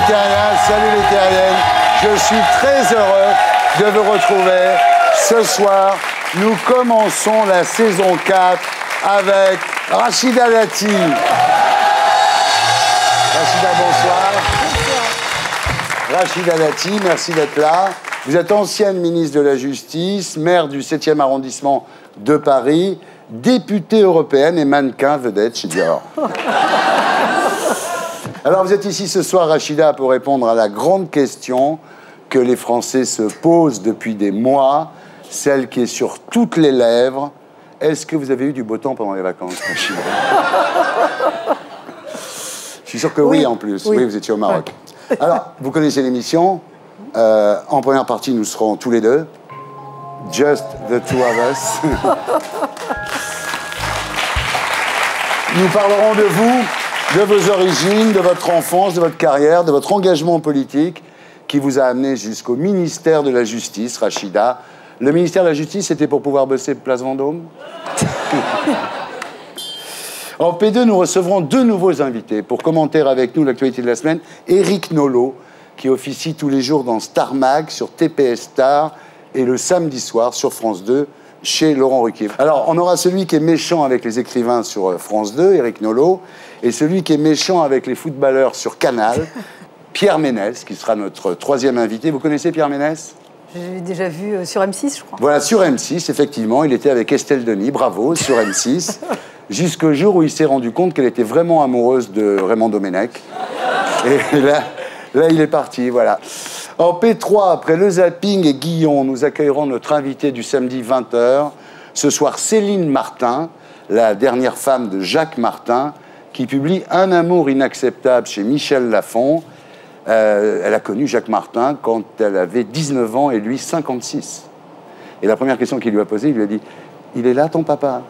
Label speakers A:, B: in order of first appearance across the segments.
A: terriens, salut les terriennes. Je suis très heureux de vous retrouver. Ce soir, nous commençons la saison 4 avec Rachida Dati. Rachida, bonsoir. Rachida Dati, merci d'être là. Vous êtes ancienne ministre de la Justice, maire du 7e arrondissement de Paris, députée européenne et mannequin vedette chez Dior. Alors, vous êtes ici ce soir, Rachida, pour répondre à la grande question que les Français se posent depuis des mois, celle qui est sur toutes les lèvres. Est-ce que vous avez eu du beau temps pendant les vacances, Rachida? Je suis sûr que oui, en plus. Oui, vous étiez au Maroc. Ouais. Alors, vous connaissez l'émission. En première partie, nous serons tous les deux. Just the two of us. Nous parlerons de vous, de vos origines, de votre enfance, de votre carrière, de votre engagement politique qui vous a amené jusqu'au ministère de la Justice, Rachida. Le ministère de la Justice, c'était pour pouvoir bosser Place Vendôme. En P2, nous recevrons deux nouveaux invités pour commenter avec nous l'actualité de la semaine. Éric Nolot, qui officie tous les jours dans Star Mag, sur TPS Star, et le samedi soir sur France 2, chez Laurent Ruquier. Alors, on aura celui qui est méchant avec les écrivains sur France 2, Éric Nolot, et celui qui est méchant avec les footballeurs sur Canal, Pierre Ménès, qui sera notre troisième invité. Vous connaissez Pierre Ménès?
B: J'ai déjà vu sur M6, je crois.
A: Voilà, sur M6, effectivement. Il était avec Estelle Denis, bravo, sur M6, jusqu'au jour où il s'est rendu compte qu'elle était vraiment amoureuse de Raymond Domenech. Et là, il est parti, voilà. En P3, après le zapping et Guillon, nous accueillerons notre invité du samedi 20h. Ce soir, Céline Martin, la dernière femme de Jacques Martin, qui publie Un amour inacceptable chez Michel Lafon. Elle a connu Jacques Martin quand elle avait 19 ans et lui 56. Et la première question qu'il lui a posée, il lui a dit « Il est là, ton papa ?»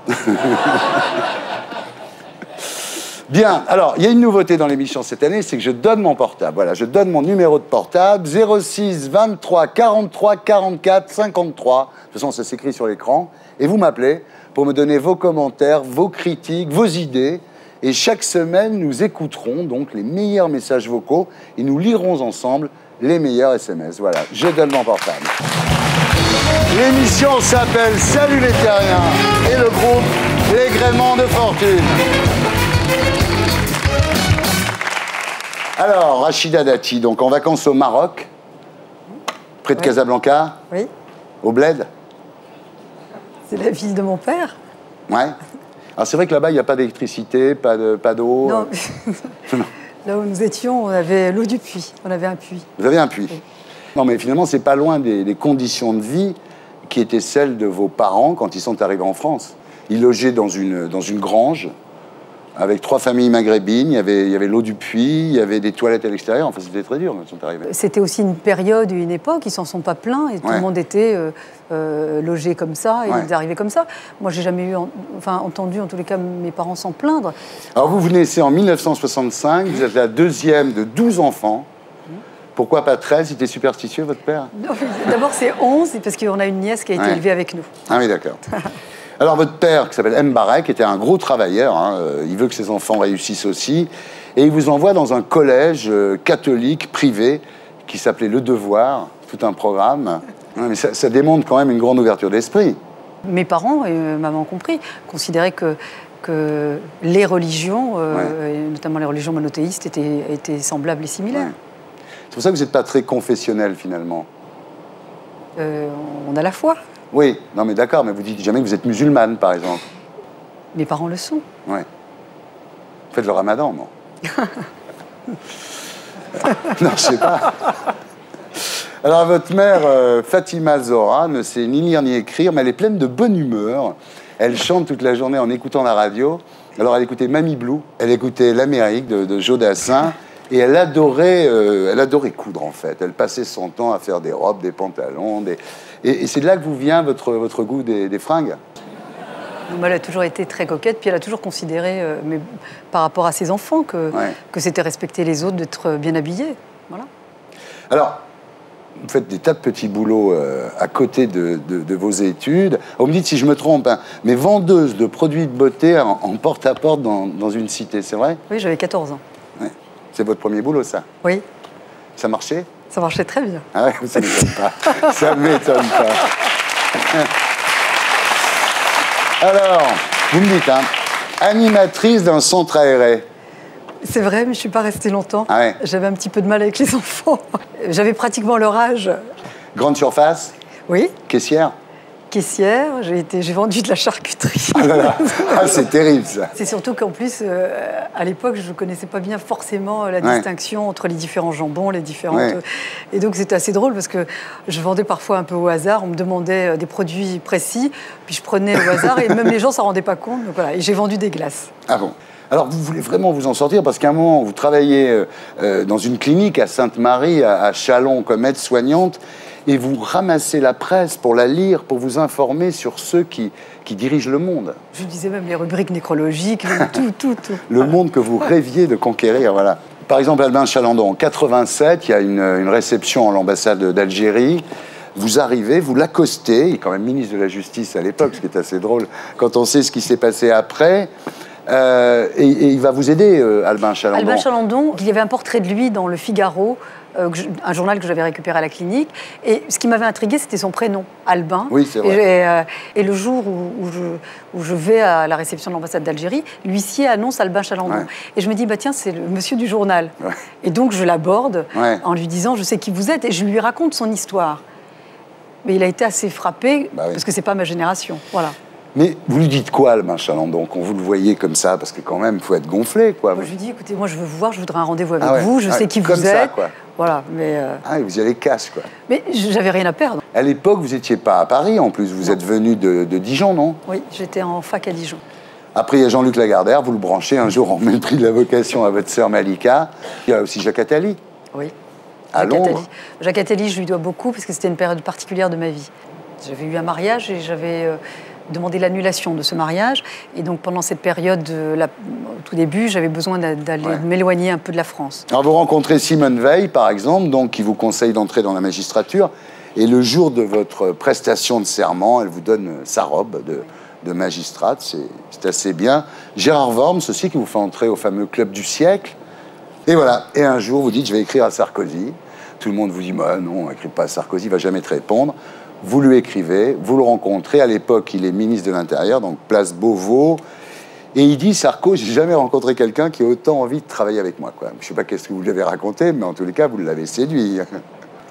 A: Bien, alors, il y a une nouveauté dans l'émission cette année, c'est que je donne mon portable. Voilà, je donne mon numéro de portable, 06 23 43 44 53. De toute façon, ça s'écrit sur l'écran. Et vous m'appelez pour me donner vos commentaires, vos critiques, vos idées. Et chaque semaine, nous écouterons donc les meilleurs messages vocaux et nous lirons ensemble les meilleurs SMS. Voilà, je donne mon portable. L'émission s'appelle Salut les terriens et le groupe Les Gréments de Fortune. Alors, Rachida Dati, donc en vacances au Maroc, près de Casablanca.
B: Oui.
A: Au Bled.
B: C'est la ville de mon père.
A: Ouais. Alors c'est vrai que là-bas, il n'y a pas d'électricité, pas d'eau.
B: Non. Là où nous étions, on avait l'eau du puits. On avait un puits.
A: Vous avez un puits.
B: Oui.
A: Non, mais finalement, c'est pas loin des conditions de vie qui étaient celles de vos parents quand ils sont arrivés en France. Ils logeaient dans une grange avec 3 familles maghrébines. Il y avait l'eau du puits, il y avait des toilettes à l'extérieur. Enfin, c'était très dur quand ils sont arrivés.
B: C'était aussi une période, une époque, ils s'en sont pas plaints et tout le monde était logé comme ça et ils étaient arrivés comme ça. Moi, j'ai jamais entendu, en tous les cas, mes parents s'en plaindre.
A: Alors, vous naissez en 1965, vous êtes la deuxième de 12 enfants. Pourquoi pas 13? C'était superstitieux, votre père?
B: D'abord, c'est 11, parce qu'on a une nièce qui a été élevée avec nous.
A: Ah oui, d'accord. Alors, votre père, qui s'appelle Mbarek, était un gros travailleur. Hein, il veut que ses enfants réussissent aussi. Et il vous envoie dans un collège catholique privé qui s'appelait Le Devoir, tout un programme. Ouais, mais ça démontre quand même une grande ouverture d'esprit.
B: Mes parents, et maman compris, considéraient que les religions, et notamment les religions monothéistes, étaient semblables et similaires. Ouais.
A: C'est pour ça que vous n'êtes pas très confessionnel, finalement.
B: On a la foi.
A: Oui, non mais d'accord, mais vous dites jamais que vous êtes musulmane, par exemple.
B: Mes parents le sont.
A: Oui. Vous faites le ramadan, non? Non, je sais pas. Alors, votre mère, Fatima Zora, ne sait ni lire ni écrire, mais elle est pleine de bonne humeur. Elle chante toute la journée en écoutant la radio. Alors, elle écoutait Mamie Blue, elle écoutait L'Amérique de Joe Dassin, et elle adorait coudre, en fait. Elle passait son temps à faire des robes, des pantalons, Et c'est de là que vous vient votre goût des fringues?
B: Elle a toujours été très coquette, puis elle a toujours considéré, mais par rapport à ses enfants, que c'était respecter les autres d'être bien habillés. Voilà. Alors, vous faites des tas de petits boulots à côté de vos études. Vous me dites si je me trompe, hein, mais vendeuse de produits de beauté en porte-à-porte dans une cité, c'est vrai? Oui, j'avais 14 ans.
A: Ouais. C'est votre premier boulot, ça?
B: Oui.
A: Ça marchait?
B: Ça marchait très bien.
A: Ah ouais, ça ne m'étonne pas. Ça ne m'étonne pas. Alors, vous me dites, hein, animatrice d'un centre aéré.
B: C'est vrai, mais je ne suis pas restée longtemps.
A: Ah ouais.
B: J'avais un petit peu de mal avec les enfants. J'avais pratiquement leur âge.
A: Grande surface?
B: Oui.
A: Caissière?
B: Caissière, j'ai vendu de la charcuterie.
A: Ah là là. Ah, c'est terrible ça.
B: C'est surtout qu'en plus, à l'époque, je ne connaissais pas bien forcément la distinction entre les différents jambons, les différentes... Et donc c'était assez drôle parce que je vendais parfois un peu au hasard. On me demandait des produits précis, puis je prenais au hasard et même les gens ne s'en rendaient pas compte. Donc voilà, et j'ai vendu des glaces.
A: Ah bon? Alors, vous voulez vraiment vous en sortir parce qu'à un moment, vous travaillez dans une clinique à Sainte-Marie, à Châlons, comme aide-soignante, et vous ramassez la presse pour la lire, pour vous informer sur ceux qui dirigent le monde.
B: Je disais même les rubriques nécrologiques, tout.
A: Le monde que vous rêviez de conquérir, voilà. Par exemple, Albin Chalandon, en 87, il y a une réception à l'ambassade d'Algérie. Vous arrivez, vous l'accostez, il est quand même ministre de la Justice à l'époque, ce qui est assez drôle quand on sait ce qui s'est passé après. Et il va vous aider, Albin Chalandon.
B: Albin Chalandon, il y avait un portrait de lui dans Le Figaro, un journal que j'avais récupéré à la clinique. Et ce qui m'avait intrigué, c'était son prénom, Albin.
A: Oui, c'est vrai.
B: Et le jour où je vais à la réception de l'ambassade d'Algérie, l'huissier annonce Albin Chalandon. Ouais. Et je me dis, bah tiens, c'est le monsieur du journal. Ouais. Et donc je l'aborde en lui disant, je sais qui vous êtes, et je lui raconte son histoire. Mais il a été assez frappé, parce que c'est pas ma génération. Voilà.
A: Mais vous lui dites quoi, Albin Chalandon, quand vous le voyez comme ça? Parce que quand même, il faut être gonflé, quoi.
B: Moi, je lui dis, écoutez, moi, je veux vous voir, je voudrais un rendez-vous avec vous, je sais qui vous êtes. Ça, quoi. Voilà, mais...
A: Ah, et vous y allez cash, quoi.
B: Mais j'avais rien à perdre.
A: À l'époque, vous n'étiez pas à Paris, en plus. Vous êtes venu de Dijon, non?
B: Oui, j'étais en fac à Dijon.
A: Après, il y a Jean-Luc Lagardère, vous le branchez un jour, on met le prix de la vocation à votre sœur Malika. Il y a aussi Jacques Attali.
B: Oui.
A: À Londres.
B: Jacques Attali, je lui dois beaucoup, parce que c'était une période particulière de ma vie. J'avais eu un mariage et j'avais... demandé l'annulation de ce mariage. Et donc, pendant cette période, au tout début, j'avais besoin d'aller m'éloigner un peu de la France. Alors, vous rencontrez Simone Veil, par exemple, donc, qui vous conseille d'entrer dans la magistrature. Et le jour de votre prestation de serment, elle vous donne sa robe de magistrate. C'est assez bien. Gérard Worms aussi, qui vous fait entrer au fameux club du siècle. Et voilà. Et un jour, vous dites, je vais écrire à Sarkozy. Tout le monde vous dit, bah, non, n'écris pas à Sarkozy, il ne va jamais te répondre. Vous lui écrivez, vous le rencontrez. À l'époque, il est ministre de l'Intérieur, donc place Beauvau. Et il dit, Sarko, j'ai jamais rencontré quelqu'un qui a autant envie de travailler avec moi, quoi. Je ne sais pas qu'est-ce que vous lui avez raconté, mais en tous les cas, vous l'avez séduit.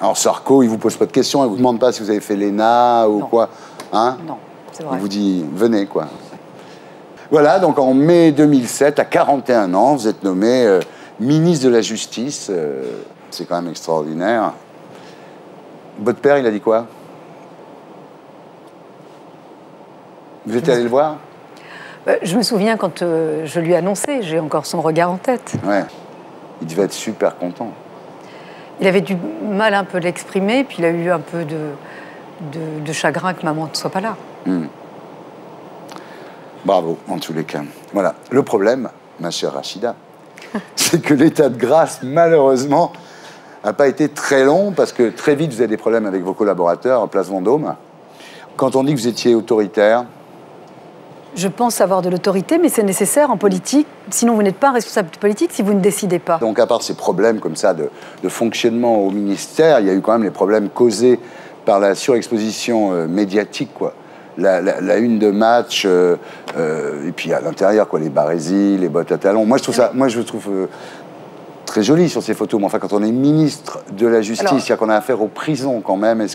B: Alors Sarko, il ne vous pose pas de questions, il ne vous demande pas si vous avez fait l'ENA ou quoi. Hein? Non, c'est vrai.
A: Il vous dit, venez, quoi. Voilà, donc en mai 2007, à 41 ans, vous êtes nommé ministre de la Justice. C'est quand même extraordinaire. Votre père, il a dit quoi? Vous êtes allé le voir?
B: Je me souviens quand je lui ai annoncé, j'ai encore son regard en tête.
A: Ouais. Il devait être super content.
B: Il avait du mal un peu de l'exprimer, puis il a eu un peu de chagrin que maman ne soit pas là.
A: Bravo, en tous les cas. Voilà. Le problème, ma chère Rachida, c'est que l'état de grâce, malheureusement, n'a pas été très long, parce que très vite, vous avez des problèmes avec vos collaborateurs en place Vendôme. Quand on dit que vous étiez autoritaire...
B: Je pense avoir de l'autorité, mais c'est nécessaire en politique. Sinon, vous n'êtes pas un responsable politique si vous ne décidez pas. Donc,
A: à part ces problèmes comme ça de fonctionnement au ministère, il y a eu quand même les problèmes causés par la surexposition médiatique, quoi. La une de match, et puis à l'intérieur, quoi, les barésies, les bottes à talons. Moi, je trouve très joli sur ces photos, mais enfin, quand on est ministre de la Justice, il y a qu'on a affaire aux prisons quand même. Est-ce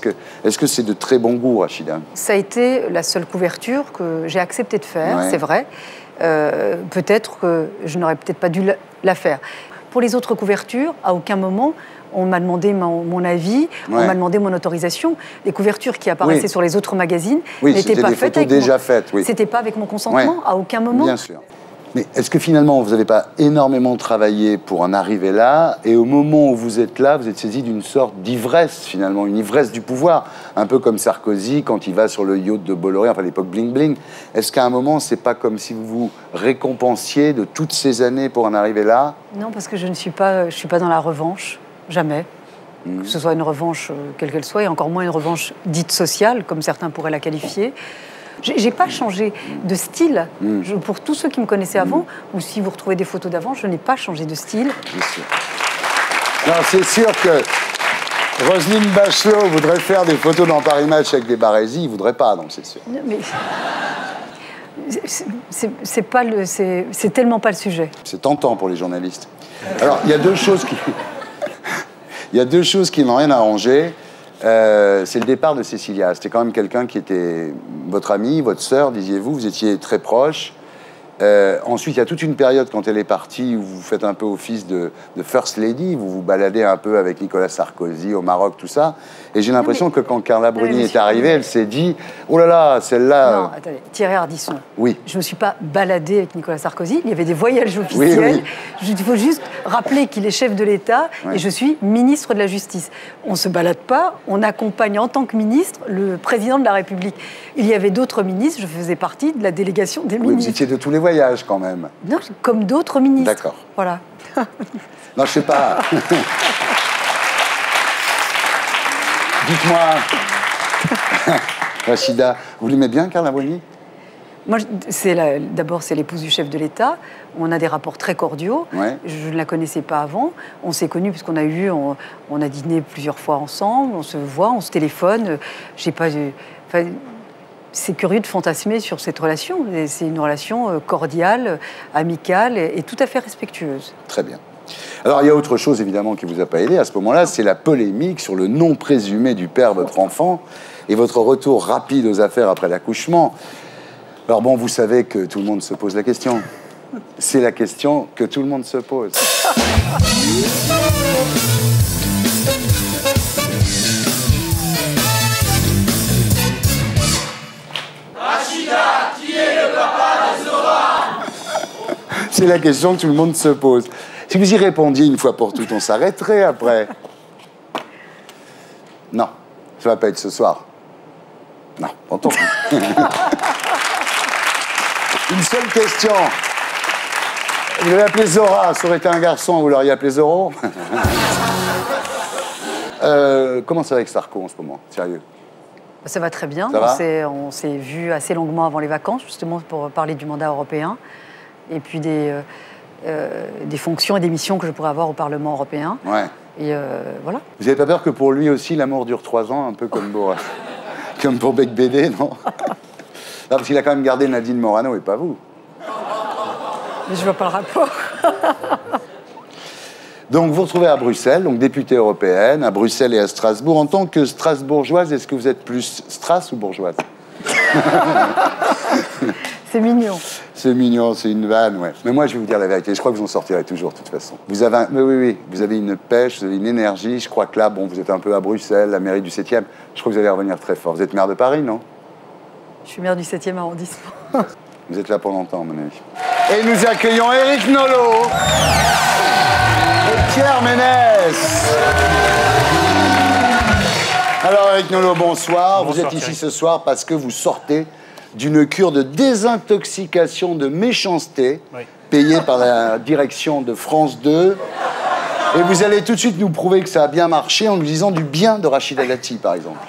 A: que c'est de très bon goût, Rachida? Ça
B: a été la seule couverture que j'ai accepté de faire, c'est vrai. Peut-être que je n'aurais peut-être pas dû la faire. Pour les autres couvertures, à aucun moment, on m'a demandé mon avis, on m'a demandé mon autorisation. Les couvertures qui apparaissaient sur les autres magazines n'étaient pas faites avec
A: déjà faites.
B: C'était pas avec mon consentement, à aucun moment.
A: Bien sûr. Mais est-ce que finalement, vous n'avez pas énormément travaillé pour en arriver là, et au moment où vous êtes là, vous êtes saisi d'une sorte d'ivresse, finalement, une ivresse du pouvoir, un peu comme Sarkozy quand il va sur le yacht de Bolloré, enfin l'époque bling bling. Est-ce qu'à un moment, c'est pas comme si vous vous récompensiez de toutes ces années pour en arriver là? Non, parce que je suis pas dans la revanche, jamais. Que ce soit une revanche quelle qu'elle soit, et encore moins une revanche dite sociale, comme certains pourraient la qualifier. J'ai pas changé de style. Pour tous ceux qui me connaissaient avant, ou si vous retrouvez des photos d'avant, je n'ai pas changé de style. Non, c'est sûr que Roselyne Bachelot voudrait faire des photos dans Paris Match avec des barésies, il ne voudrait pas, donc c'est sûr.
B: Non, mais... C'est tellement pas le sujet.
A: C'est tentant pour les journalistes. Alors, il y a deux choses qui... Il y a deux choses qui n'ont rien arrangé. C'est le départ de Cécilia. C'était quand même quelqu'un qui était votre amie, votre sœur, disiez-vous. Vous étiez très proches. Ensuite, il y a toute une période, quand elle est partie, où vous faites un peu office de First Lady. Vous vous baladez un peu avec Nicolas Sarkozy au Maroc, tout ça. Et j'ai l'impression que quand Carla Bruni est arrivée, elle s'est dit « Oh là là, celle-là... »
B: Non, attendez, Thierry Ardisson.
A: Oui.
B: Je ne me suis pas baladée avec Nicolas Sarkozy. Il y avait des voyages officiels. Oui. Il faut juste rappeler qu'il est chef de l'État et je suis ministre de la Justice. On ne se balade pas, on accompagne en tant que ministre le président de la République. Il y avait d'autres ministres, je faisais partie de la délégation des ministres.
A: Vous étiez de tous les voyages, quand même.
B: Non, comme d'autres ministres.
A: D'accord.
B: Voilà.
A: Non, je sais pas. Dites-moi, Rachida, vous l'aimez bien, Carla Bruni?
B: Moi, d'abord, c'est l'épouse du chef de l'État. On a des rapports très cordiaux.
A: Ouais.
B: Je ne la connaissais pas avant. On s'est connus puisqu'on on a dîné plusieurs fois ensemble. On se voit, on se téléphone. J'ai pas... Enfin, c'est curieux de fantasmer sur cette relation. C'est une relation cordiale, amicale et tout à fait respectueuse.
A: Très bien. Alors, il y a autre chose, évidemment, qui ne vous a pas aidé à ce moment-là, c'est la polémique sur le nom présumé du père de votre enfant et votre retour rapide aux affaires après l'accouchement. Alors bon, vous savez que tout le monde se pose la question. C'est la question que tout le monde se pose.
C: Rachida, qui est le papa de Zora?
A: C'est la question que tout le monde se pose. Si vous y répondiez une fois pour toutes, on s'arrêterait après. Non, ça va pas être ce soir. Non, tant pis. Une seule question. Vous l'avez appelé Zora, ça aurait été un garçon, vous l'auriez appelé Zoro? Comment ça va avec Sarko en ce moment? Sérieux?
B: Ça va très bien. On s'est vu assez longuement avant les vacances, justement pour parler du mandat européen. Et puis des fonctions et des missions que je pourrais avoir au Parlement européen.
A: Ouais.
B: Et voilà.
A: Vous n'avez pas peur que pour lui aussi, l'amour dure 3 ans, un peu comme pour Bec BD, non? Non, parce qu'il a quand même gardé Nadine Morano et pas vous.
B: Mais je vois pas le rapport.
A: Donc vous vous retrouvez à Bruxelles, donc députée européenne, à Bruxelles et à Strasbourg. En tant que strasbourgeoise, est-ce que vous êtes plus strass ou bourgeoise?
B: C'est mignon.
A: C'est mignon, c'est une vanne, ouais. Mais moi, je vais vous dire la vérité, je crois que vous en sortirez toujours, de toute façon. Vous avez oui, vous avez une pêche, vous avez une énergie. Je crois que là, bon, vous êtes un peu à Bruxelles, la mairie du 7e. Je crois que vous allez revenir très fort. Vous êtes maire de Paris, non?
B: Je suis maire du 7e arrondissement.
A: Vous êtes là pour longtemps, à mon avis. Et nous accueillons Éric Nolot et Pierre Ménès. Alors, Éric Nolot, bonsoir. Vous êtes ici ce soir parce que vous sortez d'une cure de désintoxication de méchanceté, payée par la direction de France 2. Et vous allez tout de suite nous prouver que ça a bien marché en nous disant du bien de Rachida Dati, par exemple.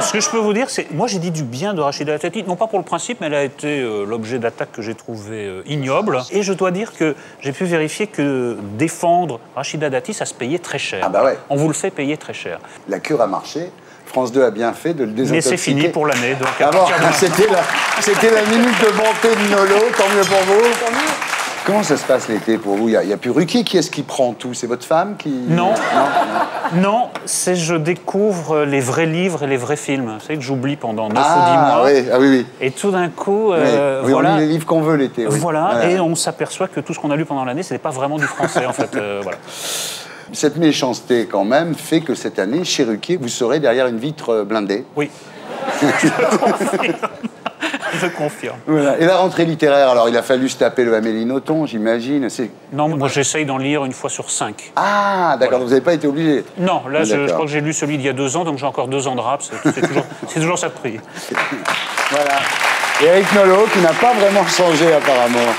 D: Ce que je peux vous dire, c'est... Moi, j'ai dit du bien de Rachida Dati, non pas pour le principe, mais elle a été l'objet d'attaques que j'ai trouvées ignobles. Et je dois dire que j'ai pu vérifier que défendre Rachida Dati, ça se payait très cher.
A: Ah bah ouais.
D: On vous le fait payer très cher.
A: La cure a marché. France 2 a bien fait de le désintoxiquer.
D: Mais c'est fini pour l'année. Donc
A: c'était la minute de bonté de Nolo. Tant mieux pour vous. Comment ça se passe l'été pour vous? Il n'y a plus Ruquier. Qui est-ce qui prend tout? C'est votre femme qui...
D: Non, c'est je découvre les vrais livres et les vrais films. Vous savez que j'oublie pendant 9 ou 10 mois.
A: Oui.
D: Et tout d'un coup,
A: voilà. On lit les livres qu'on veut l'été. Oui.
D: Voilà, et on s'aperçoit que tout ce qu'on a lu pendant l'année, ce n'est pas vraiment du français, en fait. Voilà.
A: Cette méchanceté, quand même, fait que cette année, chez Ruquier, vous serez derrière une vitre blindée.
D: Oui. Je confirme. Je confirme.
A: Voilà. Et la rentrée littéraire, alors il a fallu se taper le Amélie Nothomb, j'imagine.
D: Non, moi j'essaye d'en lire une fois sur 5.
A: Ah, d'accord, voilà. Vous n'avez pas été obligé.
D: Non, là je crois que j'ai lu celui d'il y a 2 ans, donc j'ai encore 2 ans de rap, c'est toujours ça de prix.
A: Voilà. Et Éric Nolot, qui n'a pas vraiment changé apparemment.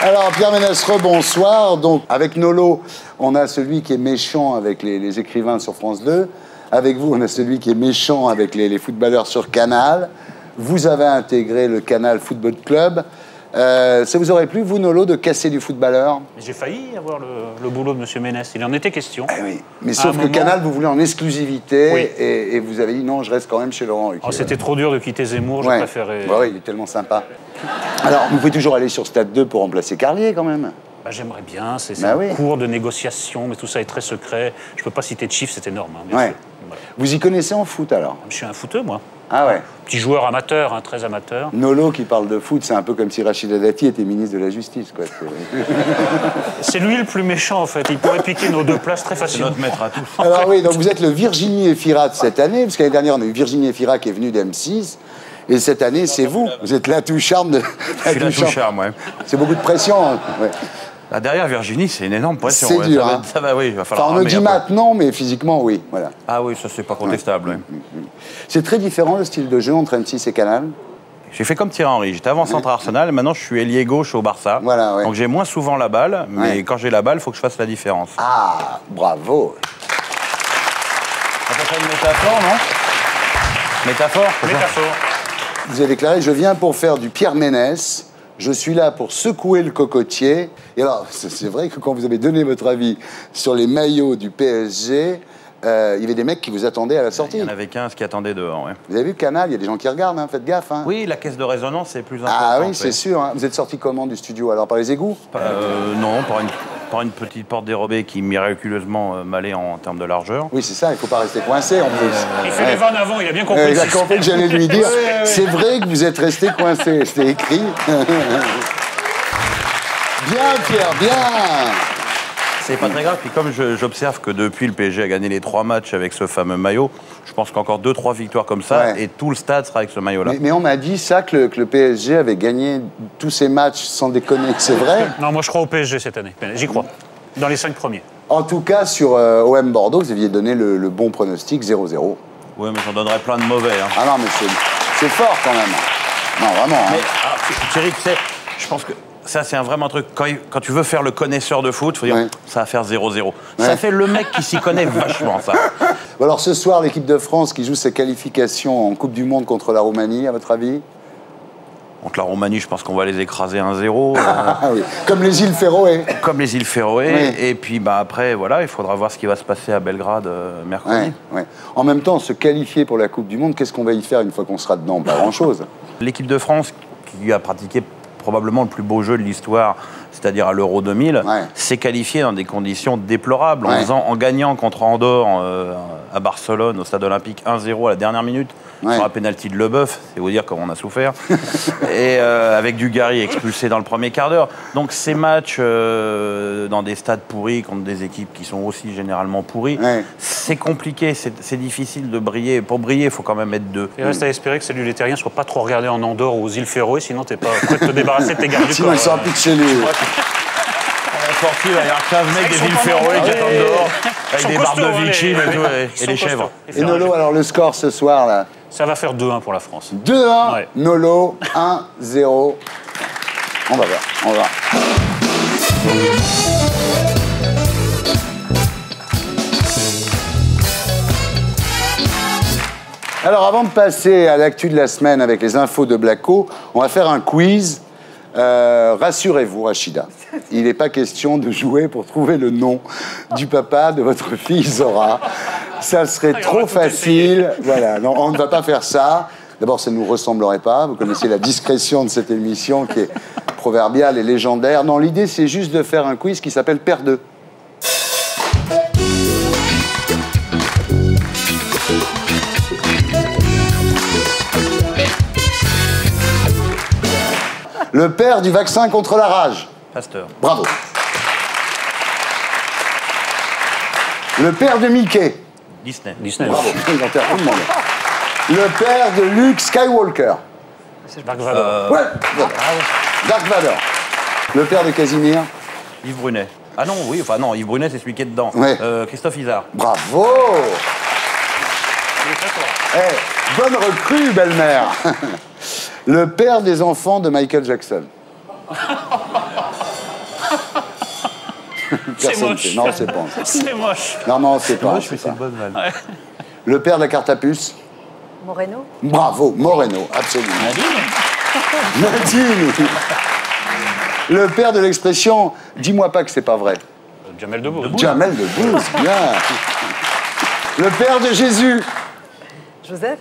A: Alors, Pierre Ménès, bonsoir. Donc, avec Nolot, on a celui qui est méchant avec les écrivains sur France 2. Avec vous, on a celui qui est méchant avec les footballeurs sur Canal. Vous avez intégré le Canal Football Club. Ça vous aurait plu, vous, Nolo, de casser du footballeur?
D: J'ai failli avoir le boulot de M. Ménès. Il en était question.
A: Eh oui. Mais sauf que Canal, vous voulez en exclusivité,
D: oui.
A: et vous avez dit non, je reste quand même chez Laurent Ruquier.
D: Oh, c'était trop dur de quitter Zemmour, j'ai préféré...
A: Bah oui, il est tellement sympa. Alors, vous pouvez toujours aller sur Stade 2 pour remplacer Carlier, quand même.
D: Bah, j'aimerais bien, c'est un cours de négociation, mais tout ça est très secret. Je ne peux pas citer de chiffres, c'est énorme. Hein, bien sûr. Voilà.
A: Vous y connaissez en foot, alors?
D: Je suis un footeux, moi.
A: Ah ouais.
D: Petit joueur amateur, hein, très amateur.
A: Nolo qui parle de foot, c'est un peu comme si Rachida Dati était ministre de la Justice, quoi.
D: C'est lui le plus méchant, en fait. Il pourrait piquer nos 2 places très facilement.
E: C'est notre maître à tous.
A: Alors oui, donc vous êtes le Virginie Efira de cette année, parce qu'année dernière, on a eu Virginie Efira qui est venue d'M6. Et cette année, c'est vous. Vous êtes l'atout charme de...
E: Je suis l'atout charme, ouais.
A: C'est beaucoup de pression. Hein. Ouais.
E: Là, derrière Virginie, c'est une énorme pression.
A: C'est dur, hein.
E: Ça va, oui, il va falloir...
A: Enfin, on dit maintenant, mais physiquement, oui. Voilà.
E: Ah oui, ça, c'est pas contestable. Ouais.
A: C'est très différent, le style de jeu entre M6 et Canal.
E: J'ai fait comme Thierry Henry. J'étais avant-centre à Arsenal, et maintenant, je suis ailier gauche au Barça.
A: Voilà, ouais.
E: Donc, j'ai moins souvent la balle, mais quand j'ai la balle, il faut que je fasse la différence.
A: Ah, bravo.
E: Ça peut faire une métaphore, non?
D: Métaphore.
A: Vous avez déclaré, je viens pour faire du Pierre Ménès. Je suis là pour secouer le cocotier. Et alors, c'est vrai que quand vous avez donné votre avis sur les maillots du PSG, il y avait des mecs qui vous attendaient à la sortie.
E: Il y en avait 15 qui attendaient dehors, ouais.
A: Vous avez vu Canal, il y a des gens qui regardent, hein, faites gaffe. Hein.
E: Oui, la caisse de résonance, c'est plus important.
A: Ah oui, c'est sûr. Hein. Vous êtes sorti comment du studio, alors? Par les égouts?
E: Non, par une petite porte dérobée qui miraculeusement m'allait en termes de largeur.
A: Oui, c'est ça, il ne faut pas rester coincé en plus.
D: Il fait les vannes avant, il a bien compris.
A: Il a compris que j'allais lui dire, c'est vrai que vous êtes resté coincé, c'était écrit. Bien, Pierre, bien.
E: C'est pas très grave. Puis comme j'observe que depuis le PSG a gagné les 3 matchs avec ce fameux maillot, je pense qu'encore 2-3 victoires comme ça, et tout le stade sera avec ce maillot-là.
A: Mais on m'a dit ça, que le PSG avait gagné tous ses matchs sans déconner. C'est vrai?
D: Non, moi je crois au PSG cette année. J'y crois. Dans les 5 premiers.
A: En tout cas, sur OM Bordeaux, vous aviez donné le bon pronostic, 0-0.
E: Oui, mais j'en donnerais plein de mauvais. Hein.
A: Ah non, mais c'est fort quand même. Non, vraiment.
E: Mais,
A: hein.
E: Thierry, tu sais, je pense que ça, c'est vraiment un truc. Quand tu veux faire le connaisseur de foot, il faut dire ça va faire 0-0. Ça fait le mec qui s'y connaît vachement, ça.
A: Alors ce soir, l'équipe de France qui joue ses qualifications en Coupe du Monde contre la Roumanie, à votre avis?
E: Contre la Roumanie, je pense qu'on va les écraser 1-0.
A: Oui. Comme les îles Féroé.
E: Comme les îles Féroé. Et puis après, voilà, il faudra voir ce qui va se passer à Belgrade mercredi.
A: En même temps, se qualifier pour la Coupe du Monde, qu'est-ce qu'on va y faire une fois qu'on sera dedans? Pas grand-chose.
E: L'équipe de France, qui a pratiqué probablement le plus beau jeu de l'histoire, c'est-à-dire à l'Euro 2000, s'est qualifiée dans des conditions déplorables, en gagnant contre Andorre à Barcelone, au stade olympique, 1-0 à la dernière minute, sur un pénalty de Leboeuf, c'est vous dire comment on a souffert, et avec Dugarry expulsé dans le premier quart d'heure. Donc ces matchs dans des stades pourris, contre des équipes qui sont aussi généralement pourries, c'est compliqué, c'est difficile de briller. Pour briller, il faut quand même être deux.
D: Il reste à espérer que celui les terriens ne soit pas trop regardé en Andorre ou aux îles Féroé, sinon t'es pas prêt de te débarrasser de tes gardes du corps.
A: Sinon, ils sont plus de chez lui.
E: La sortie, il y a 15 mecs des îles Féroé qui attendent dehors, avec des barres de Vichy et des chèvres.
A: Et Nolo, alors le score ce soir, là?
D: Ça va faire 2-1 pour la France.
A: 2-1, Nolo, 1-0. On va voir, on va voir. Alors, avant de passer à l'actu de la semaine avec les infos de Blacko, on va faire un quiz. Rassurez-vous, Rachida, il n'est pas question de jouer pour trouver le nom du papa de votre fille Zora. Ça serait trop facile. Voilà, non, on ne va pas faire ça. D'abord, ça ne nous ressemblerait pas. Vous connaissez la discrétion de cette émission qui est proverbiale et légendaire. Non, l'idée, c'est juste de faire un quiz qui s'appelle Paire 2. Le père du vaccin contre la rage.
E: Pasteur.
A: Bravo. Le père de Mickey.
E: Disney.
A: Bravo. Il enterre tout le monde. Le père de Luke Skywalker.
D: Dark Vador.
A: Ouais. Dark Vador. Le père de Casimir.
E: Yves Brunet. Ah non, oui, enfin non, Yves Brunet, c'est celui qui est dedans. Christophe Izard.
A: Bravo. Bonne recrue, belle-mère. Le père des enfants de Michael Jackson.
D: C'est moche.
A: Non, c'est pas.
D: C'est moche.
A: Non, c'est pas.
E: Moche, mais c'est une bonne vanne.
A: Le père de la carte à puce.
B: Moreno.
A: Bravo, Moreno, absolument. Nadine. Le père de l'expression « dis-moi pas que c'est pas vrai ».
D: Jamel Debbouze.
A: Jamel Debbouze, bien. Le père de Jésus.
B: Joseph.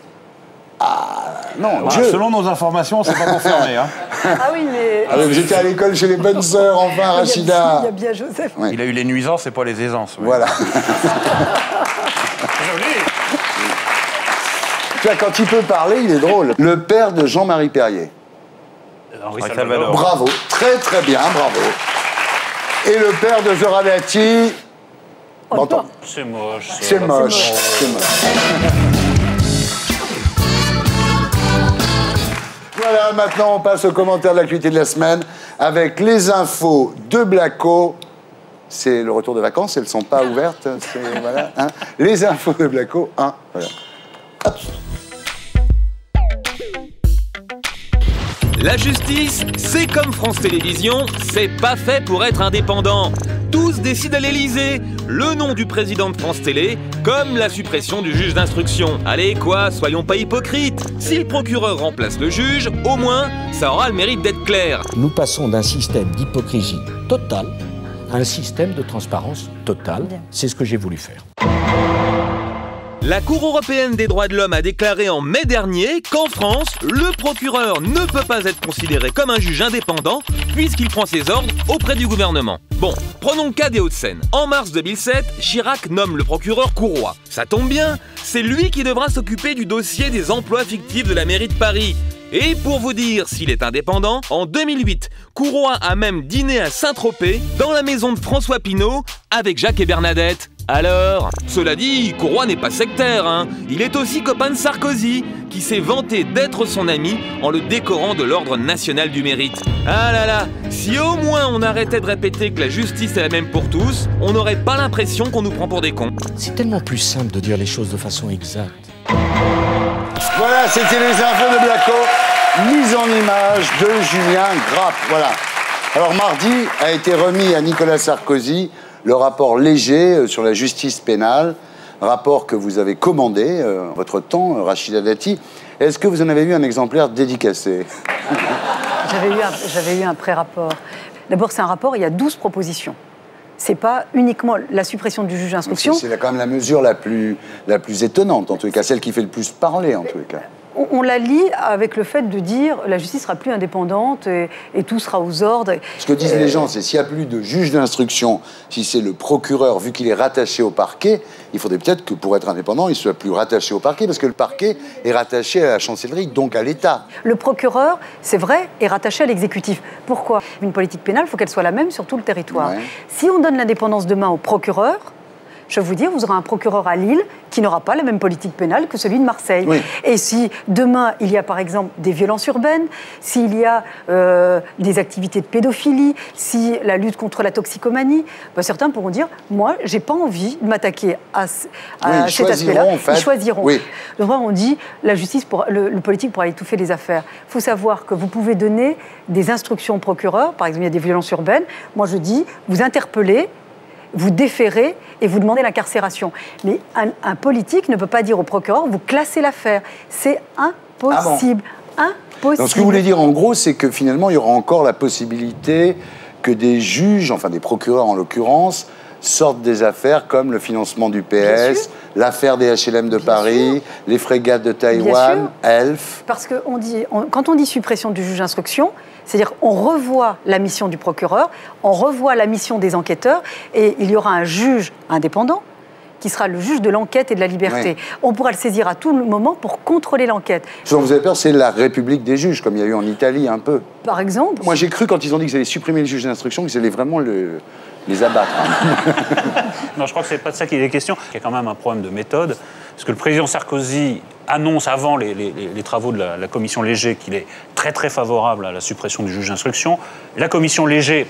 A: Non,
E: Dieu. Selon nos informations, c'est pas confirmé. Hein.
B: Ah oui, mais...
A: Ah, vous étiez à l'école chez les bonnes sœurs, enfin, Rachida.
B: Il y a bien Joseph.
A: Oui.
E: Il a eu les nuisances et pas les aisances. Oui.
A: Voilà. Tu vois, quand il peut parler, il est drôle. Le père de Jean-Marie Perrier.
D: Henri Salvador.
A: Bravo, très très bien, bravo. Et le père de Zora Dati.
B: Oh,
D: c'est moche.
A: C'est moche. C'est moche. Voilà, maintenant on passe aux commentaires de l'actualité de la semaine avec les infos de Blacko. C'est le retour de vacances, elles ne sont pas ouvertes. Voilà, hein. Les infos de Blacko, hein, voilà. Hop.
F: La justice, c'est comme France Télévisions, c'est pas fait pour être indépendant. Tous décident à l'Élysée. Le nom du président de France Télé, comme la suppression du juge d'instruction. Allez, quoi, soyons pas hypocrites. Si le procureur remplace le juge, au moins, ça aura le mérite d'être clair.
G: Nous passons d'un système d'hypocrisie totale à un système de transparence totale. C'est ce que j'ai voulu faire.
F: La Cour européenne des droits de l'homme a déclaré en mai dernier qu'en France, le procureur ne peut pas être considéré comme un juge indépendant puisqu'il prend ses ordres auprès du gouvernement. Bon, prenons le cas des Hauts-de-Seine. En mars 2007, Chirac nomme le procureur Courroy. Ça tombe bien, c'est lui qui devra s'occuper du dossier des emplois fictifs de la mairie de Paris. Et pour vous dire s'il est indépendant, en 2008, Courroy a même dîné à Saint-Tropez, dans la maison de François Pinault, avec Jacques et Bernadette. Alors, cela dit, Courroy n'est pas sectaire, hein. Il est aussi copain de Sarkozy, qui s'est vanté d'être son ami en le décorant de l'Ordre national du mérite. Ah là là, si au moins on arrêtait de répéter que la justice est la même pour tous, on n'aurait pas l'impression qu'on nous prend pour des cons.
G: C'est tellement plus simple de dire les choses de façon exacte.
A: Voilà, c'était les infos de Blacko, mise en image de Julien Grappe. Voilà. Alors mardi a été remis à Nicolas Sarkozy le rapport léger sur la justice pénale, rapport que vous avez commandé en votre temps, Rachida Dati. Est-ce que vous en avez eu un exemplaire dédicacé?
B: J'avais eu un pré-rapport. D'abord, c'est un rapport, il y a 12 propositions. C'est pas uniquement la suppression du juge d'instruction.
A: C'est quand même la mesure la plus étonnante, en tous les cas, celle qui fait le plus parler, en tous les cas.
B: On la lie avec le fait de dire la justice sera plus indépendante et tout sera aux ordres.
A: Ce que disent les gens, c'est s'il n'y a plus de juge d'instruction, si c'est le procureur, vu qu'il est rattaché au parquet, il faudrait peut-être que pour être indépendant, il ne soit plus rattaché au parquet, parce que le parquet est rattaché à la chancellerie, donc à l'État.
B: Le procureur, c'est vrai, est rattaché à l'exécutif. Pourquoi? Une politique pénale, il faut qu'elle soit la même sur tout le territoire. Ouais. Si on donne l'indépendance demain au procureur, je vais vous dire, vous aurez un procureur à Lille qui n'aura pas la même politique pénale que celui de Marseille. Oui. Et si demain, il y a par exemple des violences urbaines, s'il y a des activités de pédophilie, si la lutte contre la toxicomanie, ben certains pourront dire, moi, j'ai pas envie de m'attaquer à cet aspect-là. En fait. Ils choisiront. Oui. Donc on dit, la justice, le politique pourra étouffer les affaires. Il faut savoir que vous pouvez donner des instructions au procureur, par exemple, il y a des violences urbaines. Moi, je dis, vous interpellez, vous déférez et vous demandez l'incarcération. Mais un politique ne peut pas dire au procureur, vous classez l'affaire. C'est impossible. Ah bon. Impossible.
A: Donc, ce que vous voulez dire, en gros, c'est que finalement, il y aura encore la possibilité que des juges, enfin des procureurs en l'occurrence, sortent des affaires comme le financement du PS, l'affaire des HLM de Paris, les frégates de Taïwan, ELF.
B: Parce que quand on dit suppression du juge d'instruction, c'est-à-dire qu'on revoit la mission du procureur, on revoit la mission des enquêteurs, et il y aura un juge indépendant qui sera le juge de l'enquête et de la liberté. Oui. On pourra le saisir à tout moment pour contrôler l'enquête.
A: Ce dont vous avez peur, c'est la République des juges, comme il y a eu en Italie un peu.
B: Par exemple.
A: Moi, j'ai cru, quand ils ont dit qu'ils allaient supprimer le juge d'instruction, qu'ils allaient vraiment les abattre.
D: Non, je crois que c'est pas de ça qu'il est question. Il y a quand même un problème de méthode, parce que le président Sarkozy annonce avant les travaux de la commission Léger qu'il est très très favorable à la suppression du juge d'instruction. La commission Léger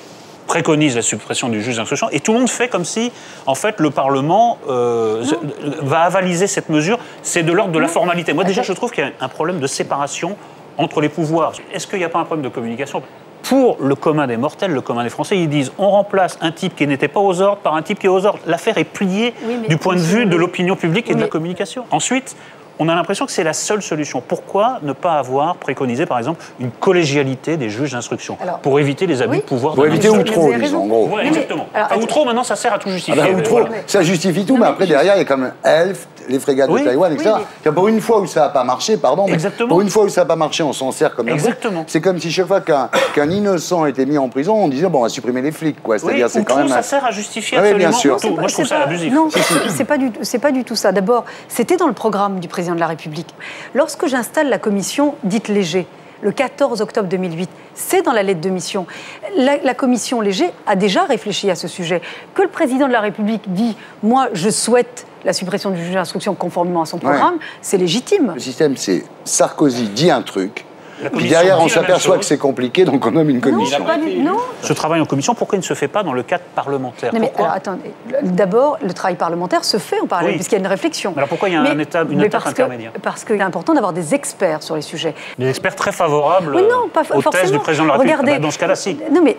D: préconise la suppression du juge d'instruction et tout le monde fait comme si, en fait, le Parlement va avaliser cette mesure. C'est de l'ordre de la formalité. Moi, déjà, je trouve qu'il y a un problème de séparation entre les pouvoirs. Est-ce qu'il n'y a pas un problème de communication ? Pour le commun des mortels, le commun des Français, ils disent on remplace un type qui n'était pas aux ordres par un type qui est aux ordres. L'affaire est pliée du point de vue de l'opinion publique et de la communication. Ensuite, on a l'impression que c'est la seule solution. Pourquoi ne pas avoir préconisé, par exemple, une collégialité des juges d'instruction pour éviter les abus de pouvoir?
A: Pour éviter ou trop, disons, en gros.
D: Ouais, exactement. Ou trop, maintenant, ça sert à tout justifier.
A: Ou trop, ça justifie tout, mais après, derrière, il y a quand même Elf, les frégates de Taïwan, etc. Pour une fois où ça n'a pas marché, mais pour une fois où ça n'a pas marché, on s'en sert comme un truc. C'est comme si chaque fois qu'un innocent était mis en prison, on disait, bon, on va supprimer les flics, quoi. C'est-à-dire, c'est quand même...
D: ça sert à justifier absolument tout. Moi, je trouve ça abusif.
B: Non, c'est pas du tout ça. D'abord, c'était dans le programme du président de la République. Lorsque j'installe la commission dite Léger, le 14 octobre 2008, c'est dans la lettre de mission. La commission Léger a déjà réfléchi à ce sujet. Que le président de la République dit « moi, je souhaite la suppression du juge d'instruction conformément à son programme », c'est légitime.
A: Le système, c'est Sarkozy dit un truc, puis derrière, on s'aperçoit que c'est compliqué, donc on nomme une commission.
B: Non.
D: Ce travail en commission, pourquoi il ne se fait pas dans le cadre parlementaire?
B: Alors, attendez. D'abord, le travail parlementaire se fait en parallèle, puisqu'il y a une réflexion.
D: Alors pourquoi il y a une étape intermédiaire?
B: Parce qu'il est important d'avoir des experts sur les sujets.
D: Des experts très favorables aux thèses du président de la République.
B: Regardez,
D: dans ce cas-là, si.
B: Non, mais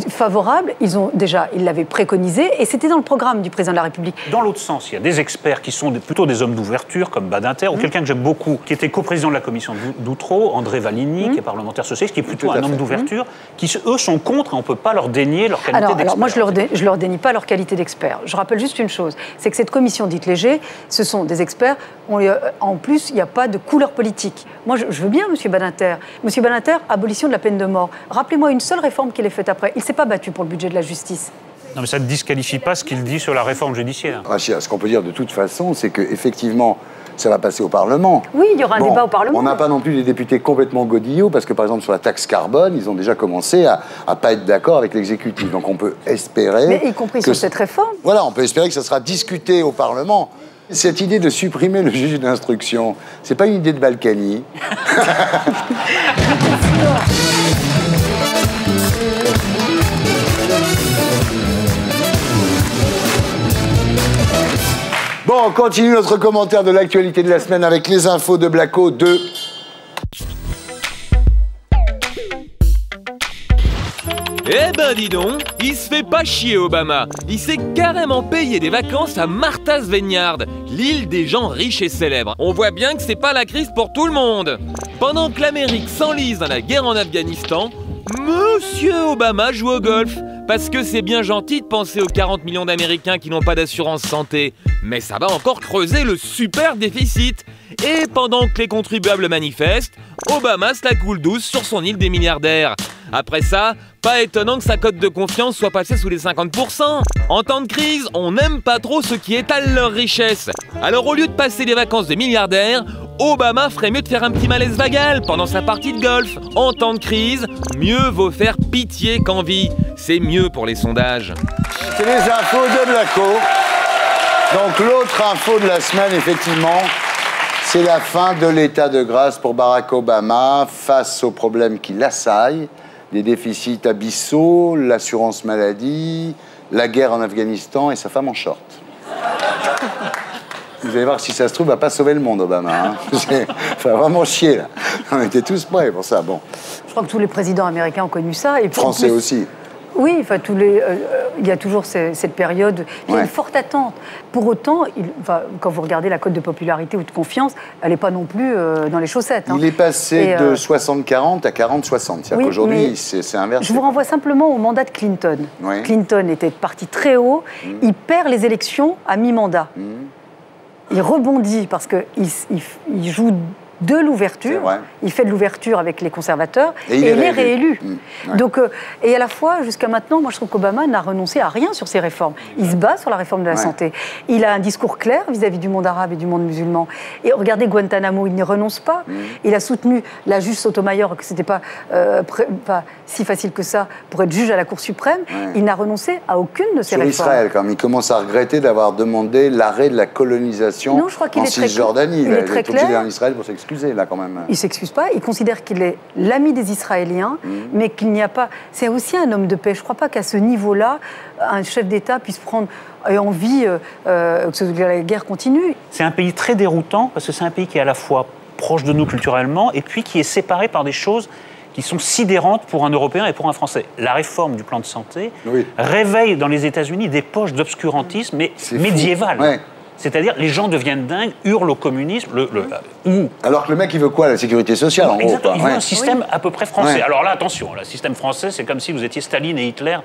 B: favorables, ils l'avaient préconisé, et c'était dans le programme du président de la République.
D: Dans l'autre sens, il y a des experts qui sont plutôt des hommes d'ouverture, comme Badinter, ou quelqu'un que j'aime beaucoup, qui était coprésident de la commission d'Outreau, André Valigny, qui est parlementaire socialiste, qui est plutôt un homme d'ouverture, qui, eux, sont contre, et on ne peut pas leur dénier leur qualité d'expert.
B: Alors moi, je leur dénie pas leur qualité d'expert. Je rappelle juste une chose, c'est que cette commission dite Léger, ce sont des experts, en plus, il n'y a pas de couleur politique. Moi, je veux bien M. Badinter. M. Badinter, abolition de la peine de mort. Rappelez-moi une seule réforme qu'il ait faite après. Il ne s'est pas battu pour le budget de la justice.
D: Non, mais ça ne disqualifie pas ce qu'il dit sur la réforme judiciaire.
A: Rachida, ce qu'on peut dire de toute façon, c'est qu'effectivement, ça va passer au Parlement.
B: Oui, il y aura un débat au Parlement.
A: On n'a pas non plus des députés complètement godillots, parce que par exemple sur la taxe carbone, ils ont déjà commencé à ne pas être d'accord avec l'exécutif. Donc on peut espérer...
B: Mais y compris sur cette réforme.
A: Voilà, on peut espérer que ça sera discuté au Parlement. Cette idée de supprimer le juge d'instruction, c'est pas une idée de Balkany. Bon, on continue notre commentaire de l'actualité de la semaine avec les infos de Blacko 2.
F: Eh ben dis donc, il se fait pas chier Obama. Il s'est carrément payé des vacances à Martha's Vineyard, l'île des gens riches et célèbres. On voit bien que c'est pas la crise pour tout le monde. Pendant que l'Amérique s'enlise dans la guerre en Afghanistan, Monsieur Obama joue au golf. Parce que c'est bien gentil de penser aux 40 millions d'Américains qui n'ont pas d'assurance santé. Mais ça va encore creuser le super déficit. Et pendant que les contribuables manifestent, Obama se la coule douce sur son île des milliardaires. Après ça, pas étonnant que sa cote de confiance soit passée sous les 50%. En temps de crise, on n'aime pas trop ceux qui étalent leur richesse. Alors au lieu de passer des vacances de milliardaires, Obama ferait mieux de faire un petit malaise vagal pendant sa partie de golf. En temps de crise, mieux vaut faire pitié qu'envie. C'est mieux pour les sondages.
A: C'est les infos de Blacko. Donc l'autre info de la semaine, effectivement, c'est la fin de l'état de grâce pour Barack Obama face aux problèmes qui l'assaillent. Des déficits abyssaux, l'assurance maladie, la guerre en Afghanistan et sa femme en short. Vous allez voir, si ça se trouve, il ne va pas sauver le monde, Obama. Hein. Ça va vraiment chier, là. On était tous prêts pour ça. Bon.
B: Je crois que tous les présidents américains ont connu ça. Et
A: Français aussi.
B: Oui, enfin, il y a toujours cette période. Il y a une forte attente. Pour autant, quand vous regardez la cote de popularité ou de confiance, elle n'est pas non plus dans les chaussettes. Hein.
A: Il est passé de 60-40 à 40-60. C'est-à-dire qu'aujourd'hui, c'est inversé.
B: Je vous renvoie simplement au mandat de Clinton. Oui. Clinton était parti très haut. Il perd les élections à mi-mandat. Il rebondit parce qu'il joue de l'ouverture, il fait de l'ouverture avec les conservateurs et il est réélu. Donc, et à la fois, jusqu'à maintenant, moi je trouve qu'Obama n'a renoncé à rien sur ses réformes. Il se bat sur la réforme de la santé. Il a un discours clair vis-à-vis du monde arabe et du monde musulman. Et regardez Guantanamo, il n'y renonce pas. Il a soutenu la juge Sotomayor, que ce n'était pas si facile que ça pour être juge à la Cour suprême. Il n'a renoncé à aucune de ses réformes.
A: Sur Israël, quand même, il commence à regretter d'avoir demandé l'arrêt de la colonisation en Cisjordanie. Il est très clair. Il est en Israël pour s'excuser. Là, quand même.
B: Il ne s'excuse pas, il considère qu'il est l'ami des Israéliens, mais qu'il n'y a pas... C'est aussi un homme de paix. Je ne crois pas qu'à ce niveau-là, un chef d'État puisse prendre envie que la guerre continue.
D: C'est un pays très déroutant, parce que c'est un pays qui est à la fois proche de nous culturellement, et puis qui est séparé par des choses qui sont sidérantes pour un Européen et pour un Français. La réforme du plan de santé réveille dans les États-Unis des poches d'obscurantisme médiéval. C'est-à-dire, les gens deviennent dingues, hurlent au communisme,
A: Alors que le mec, il veut quoi? La sécurité sociale, en gros.
D: Exactement, il veut un système à peu près français. Alors là, attention, le système français, c'est comme si vous étiez Staline et Hitler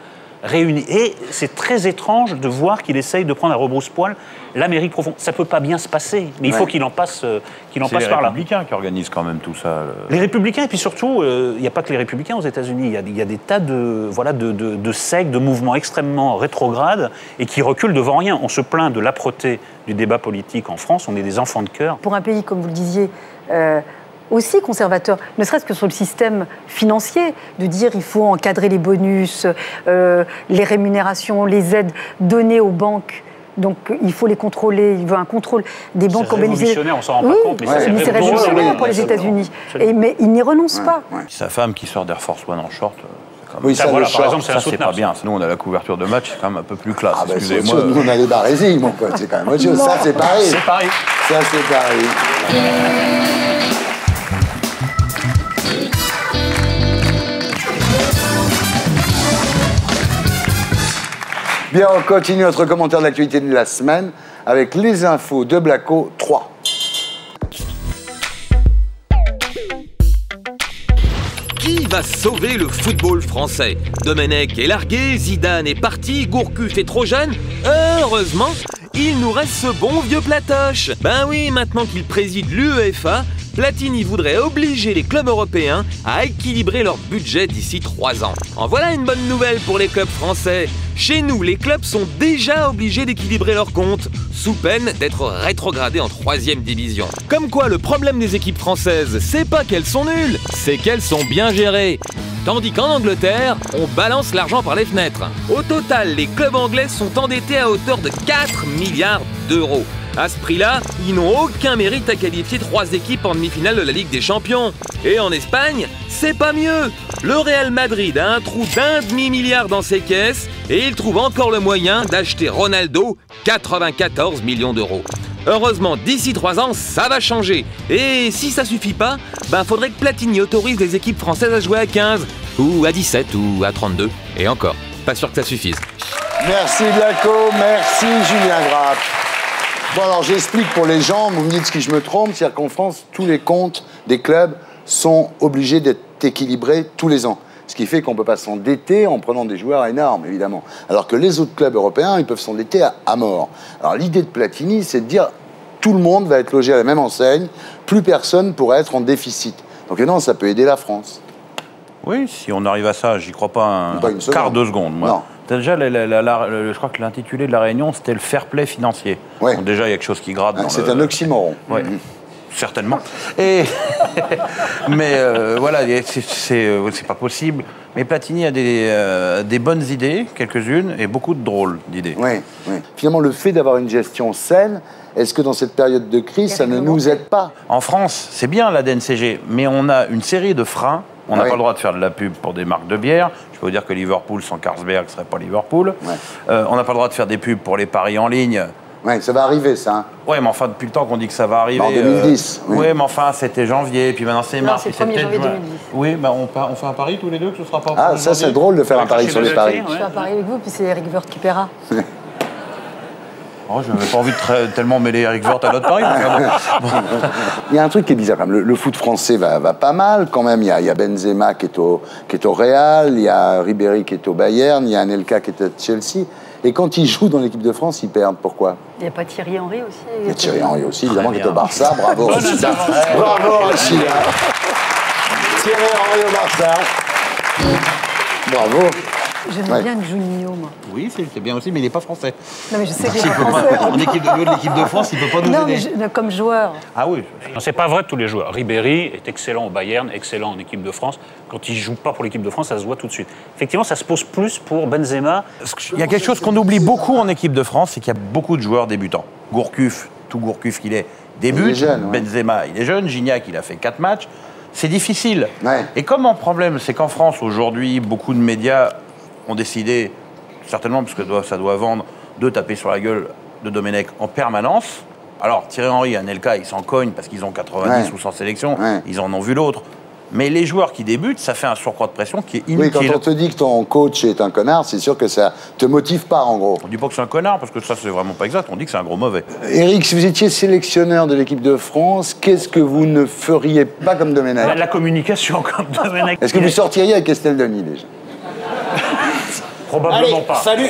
D: réunis. Et c'est très étrange de voir qu'il essaye de prendre à rebrousse-poil l'Amérique profonde. Ça ne peut pas bien se passer, mais il faut qu'il en passe, par là.
E: C'est les républicains qui organisent quand même tout ça.
D: Les républicains, et puis surtout, il n'y a pas que les républicains aux États-Unis. Il y a des tas de sectes, de mouvements extrêmement rétrogrades et qui reculent devant rien. On se plaint de l'âpreté du débat politique en France. On est des enfants de cœur.
B: Pour un pays, comme vous le disiez, aussi conservateur, ne serait-ce que sur le système financier, de dire il faut encadrer les bonus, les rémunérations, les aides données aux banques. Donc il faut les contrôler, il veut un contrôle des banques
D: en bénéficiaires. C'est révolutionnaire, on s'en rend pas compte.
B: Mais c'est révolutionnaire pour les États-Unis. Mais il n'y renonce pas.
E: Sa femme qui sort d'Air Force One en short...
A: Oui, ça,
D: voilà, par exemple, c'est
E: pas
D: insoutenable.
E: bien. Nous, on a la couverture de match, c'est quand même un peu plus classe.
A: Ah, excusez-moi. Nous, on a les barésies, mon pote. C'est quand même autre chose. Ça, c'est pareil.
D: C'est pareil.
A: Ça, c'est pareil. Bien, on continue notre commentaire de l'actualité de la semaine avec les infos de Blacko 3.
F: Qui va sauver le football français? Domenech est largué, Zidane est parti, Gourcuff est trop jeune. Heureusement, il nous reste ce bon vieux Platoche. Ben oui, maintenant qu'il préside l'UEFA, Platini voudrait obliger les clubs européens à équilibrer leur budget d'ici 3 ans. En voilà une bonne nouvelle pour les clubs français. Chez nous, les clubs sont déjà obligés d'équilibrer leurs comptes, sous peine d'être rétrogradés en 3e division. Comme quoi, le problème des équipes françaises, c'est pas qu'elles sont nulles, c'est qu'elles sont bien gérées. Tandis qu'en Angleterre, on balance l'argent par les fenêtres. Au total, les clubs anglais sont endettés à hauteur de 4 milliards d'euros. À ce prix-là, ils n'ont aucun mérite à qualifier 3 équipes en demi-finale de la Ligue des Champions. Et en Espagne, c'est pas mieux. Le Real Madrid a un trou d'1,5 milliard dans ses caisses et il trouve encore le moyen d'acheter Ronaldo, 94 millions d'euros. Heureusement, d'ici 3 ans, ça va changer. Et si ça suffit pas, faudrait que Platini autorise les équipes françaises à jouer à 15, ou à 17, ou à 32. Et encore, pas sûr que ça suffise.
A: Merci Blacko, merci Julien Grappe. Bon alors j'explique pour les gens, vous me dites si je me trompe, c'est-à-dire qu'en France, tous les comptes des clubs sont obligés d'être équilibrés tous les ans. Ce qui fait qu'on ne peut pas s'endetter en prenant des joueurs énormes, évidemment. Alors que les autres clubs européens, ils peuvent s'endetter à mort. Alors l'idée de Platini, c'est de dire tout le monde va être logé à la même enseigne, plus personne pourra être en déficit. Donc non, ça peut aider la France.
E: Oui, si on arrive à ça, j'y crois pas un quart de seconde, moi. Non. Déjà, je crois que l'intitulé de la réunion, c'était le fair play financier. Ouais. Donc déjà, il y a quelque chose qui gratte.
A: C'est un oxymoron.
E: Ouais. Certainement. Mais voilà, c'est pas possible. Mais Platini a des bonnes idées, quelques-unes, et beaucoup de drôles d'idées.
A: Oui. Finalement, le fait d'avoir une gestion saine, est-ce que dans cette période de crise, ça ne nous aide pas?
E: En France, c'est bien la DNCG, mais on a une série de freins. On n'a pas le droit de faire de la pub pour des marques de bière. Je peux vous dire que Liverpool sans Carlsberg ne serait pas Liverpool. On n'a pas le droit de faire des pubs pour les paris en ligne.
A: Oui, ça va arriver, ça. Hein.
E: Oui, mais enfin, depuis le temps qu'on dit que ça va arriver...
A: En 2010.
E: Oui, mais enfin, c'était janvier, puis maintenant c'est mars.
B: Non, c'est le 1er janvier 2010.
E: Oui, on fait un pari tous les deux, que ce sera pas...
A: Ah, ça, c'est drôle de faire un pari sur les paris.
B: Je fais un pari avec vous, puis c'est Eric Woerth qui paiera.
E: Oh, je n'avais pas envie de tellement mêler Eric Woerth à notre pari.
A: Il y a un truc qui est bizarre quand même. Le foot français va pas mal quand même. Il y a Benzema qui est au Real, il y a Ribéry qui est au Bayern, il y a Anelka qui est à Chelsea. Et quand ils jouent dans l'équipe de France, ils perdent. Pourquoi?
B: Il n'y a pas Thierry Henry aussi?
A: Il y a Thierry Henry aussi, évidemment, qui est au Barça. Bravo, Rachida. Bravo, Rachida. Thierry Henry au Barça. Bravo.
B: J'aime bien Juninho, moi.
E: Oui, c'est bien aussi, mais il n'est pas français.
B: Non, mais je sais qu'il n'est pas français.
E: En équipe de l'équipe de France, il ne peut pas nous aider.
B: Non, mais comme joueur.
E: Ah oui.
D: Non, c'est pas vrai de tous les joueurs. Ribéry est excellent au Bayern, excellent en équipe de France. Quand il ne joue pas pour l'équipe de France, ça se voit tout de suite. Effectivement, ça se pose plus pour Benzema.
E: Il y a quelque chose qu'on oublie beaucoup en équipe de France, c'est qu'il y a beaucoup de joueurs débutants. Gourcuff, tout Gourcuff qu'il est, débute. Il est jeune, Benzema, il est jeune. Gignac, il a fait 4 matchs. C'est difficile. Ouais. Et comme mon problème, c'est qu'en France, aujourd'hui, beaucoup de médias ont décidé, certainement parce que ça doit vendre, de taper sur la gueule de Domenech en permanence. Alors, Thierry Henry et Anelka, ils s'en cognent parce qu'ils ont 90 ou 100 sélections, ils en ont vu l'autre. Mais les joueurs qui débutent, ça fait un surcroît de pression qui est inutile.
A: Oui, quand on te dit que ton coach est un connard, c'est sûr que ça te motive pas, en gros.
E: On dit pas que c'est un connard, parce que ça, c'est vraiment pas exact. On dit que c'est un gros mauvais.
A: Éric, si vous étiez sélectionneur de l'équipe de France, qu'est-ce que vous ne feriez pas comme Domenech?
D: La communication comme Domenech.
A: Est-ce que vous sortiriez avec Estelle Denis, déjà?
D: Probablement pas.
G: Salut.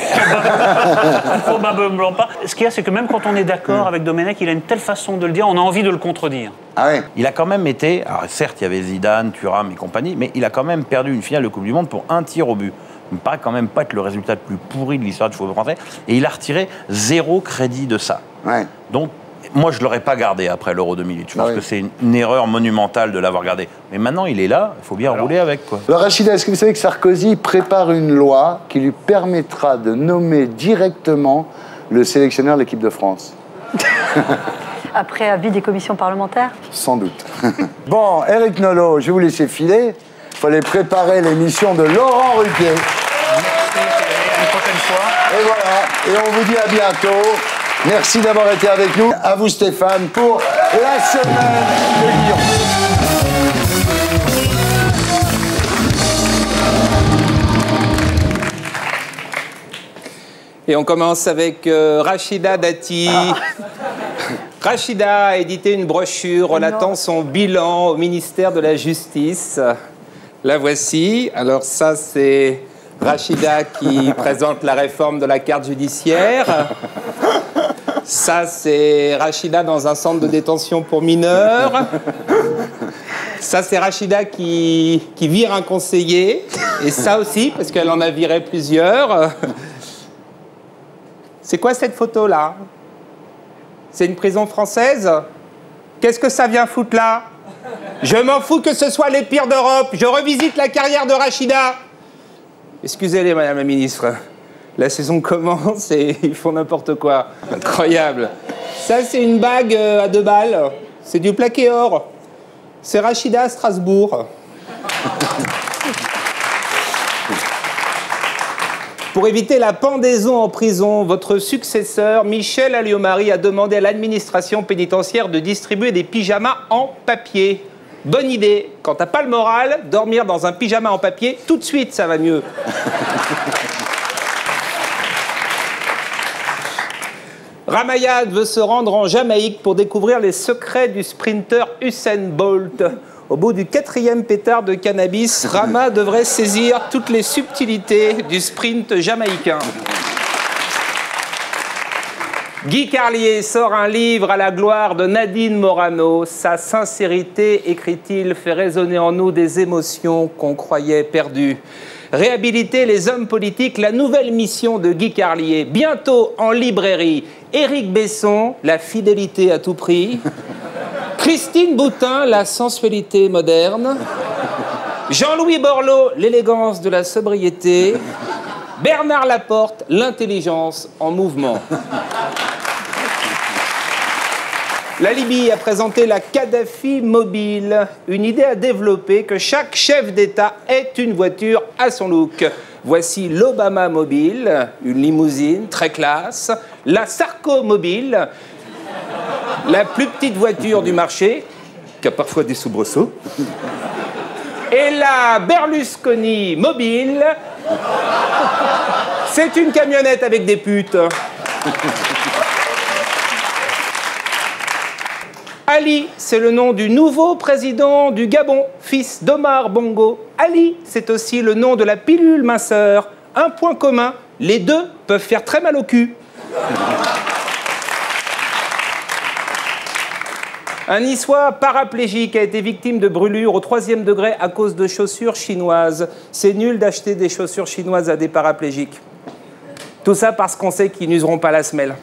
D: Probablement pas. Ce qu'il y a, c'est que même quand on est d'accord avec Domenech, il a une telle façon de le dire, on a envie de le contredire.
A: Ah ouais.
E: Il a quand même été, alors certes, il y avait Zidane, Thuram et compagnie, mais il a quand même perdu une finale de Coupe du Monde pour un tir au but. Il me paraît quand même pas être le résultat le plus pourri de l'histoire du football français. Et il a retiré 0 crédit de ça.
A: Ouais.
E: Donc, moi, je ne l'aurais pas gardé après l'Euro 2008. Je pense que c'est une erreur monumentale de l'avoir gardé. Mais maintenant, il est là, il faut bien rouler avec, quoi.
A: Alors, Rachida, est-ce que vous savez que Sarkozy prépare une loi qui lui permettra de nommer directement le sélectionneur de l'équipe de France?
B: Après avis des commissions parlementaires?
A: Sans doute. Bon, Éric Nolot, je vais vous laisser filer. Il fallait préparer l'émission de Laurent Ruquier.
D: Une prochaine fois.
A: Et voilà, et on vous dit à bientôt. Merci d'avoir été avec nous. À vous, Stéphane, pour la semaine de Lyon.
H: Et on commence avec Rachida Dati. Rachida a édité une brochure relatant son bilan au ministère de la Justice. La voici. Alors ça, c'est Rachida qui présente la réforme de la carte judiciaire. Ça, c'est Rachida dans un centre de détention pour mineurs. Ça, c'est Rachida qui vire un conseiller. Et ça aussi, parce qu'elle en a viré plusieurs. C'est quoi cette photo-là? C'est une prison française? Qu'est-ce que ça vient foutre là? Je m'en fous que ce soit les pires d'Europe. Je revisite la carrière de Rachida. Excusez-les, Madame la Ministre. La saison commence et ils font n'importe quoi. Incroyable. Ça, c'est une bague à 2 balles. C'est du plaqué or. C'est Rachida à Strasbourg. Pour éviter la pendaison en prison, votre successeur, Michel Alliot-Marie, a demandé à l'administration pénitentiaire de distribuer des pyjamas en papier. Bonne idée. Quand t'as pas le moral, dormir dans un pyjama en papier, tout de suite, ça va mieux. Ramayad veut se rendre en Jamaïque pour découvrir les secrets du sprinter Usain Bolt. Au bout du 4e pétard de cannabis, Rama devrait saisir toutes les subtilités du sprint jamaïcain. Guy Carlier sort un livre à la gloire de Nadine Morano. Sa sincérité, écrit-il, fait résonner en nous des émotions qu'on croyait perdues. Réhabiliter les hommes politiques, la nouvelle mission de Guy Carlier. Bientôt en librairie, Éric Besson, la fidélité à tout prix. Christine Boutin, la sensualité moderne. Jean-Louis Borloo, l'élégance de la sobriété. Bernard Laporte, l'intelligence en mouvement. La Libye a présenté la Kadhafi Mobile, une idée à développer que chaque chef d'État ait une voiture à son look. Voici l'Obama Mobile, une limousine très classe, la Sarko Mobile, la plus petite voiture du marché, qui a parfois des soubresauts, et la Berlusconi Mobile, c'est une camionnette avec des putes. Ali, c'est le nom du nouveau président du Gabon, fils d'Omar Bongo. Ali, c'est aussi le nom de la pilule minceur. Un point commun, les deux peuvent faire très mal au cul. Un Niçois paraplégique a été victime de brûlures au 3e degré à cause de chaussures chinoises. C'est nul d'acheter des chaussures chinoises à des paraplégiques. Tout ça parce qu'on sait qu'ils n'useront pas la semelle.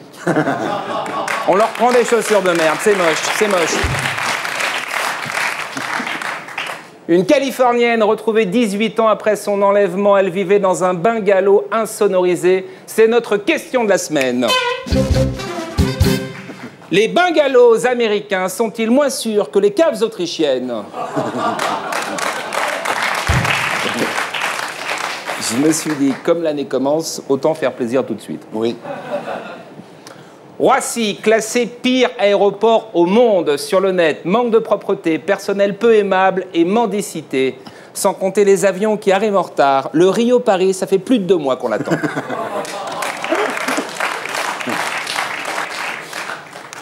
H: On leur prend des chaussures de merde, c'est moche, c'est moche. Une Californienne retrouvée 18 ans après son enlèvement, elle vivait dans un bungalow insonorisé. C'est notre question de la semaine. Les bungalows américains sont-ils moins sûrs que les caves autrichiennes? Je me suis dit, comme l'année commence, autant faire plaisir tout de suite.
A: Oui.
H: Roissy, classé pire aéroport au monde sur le net. Manque de propreté, personnel peu aimable et mendicité. Sans compter les avions qui arrivent en retard. Le Rio-Paris, ça fait plus de 2 mois qu'on l'attend.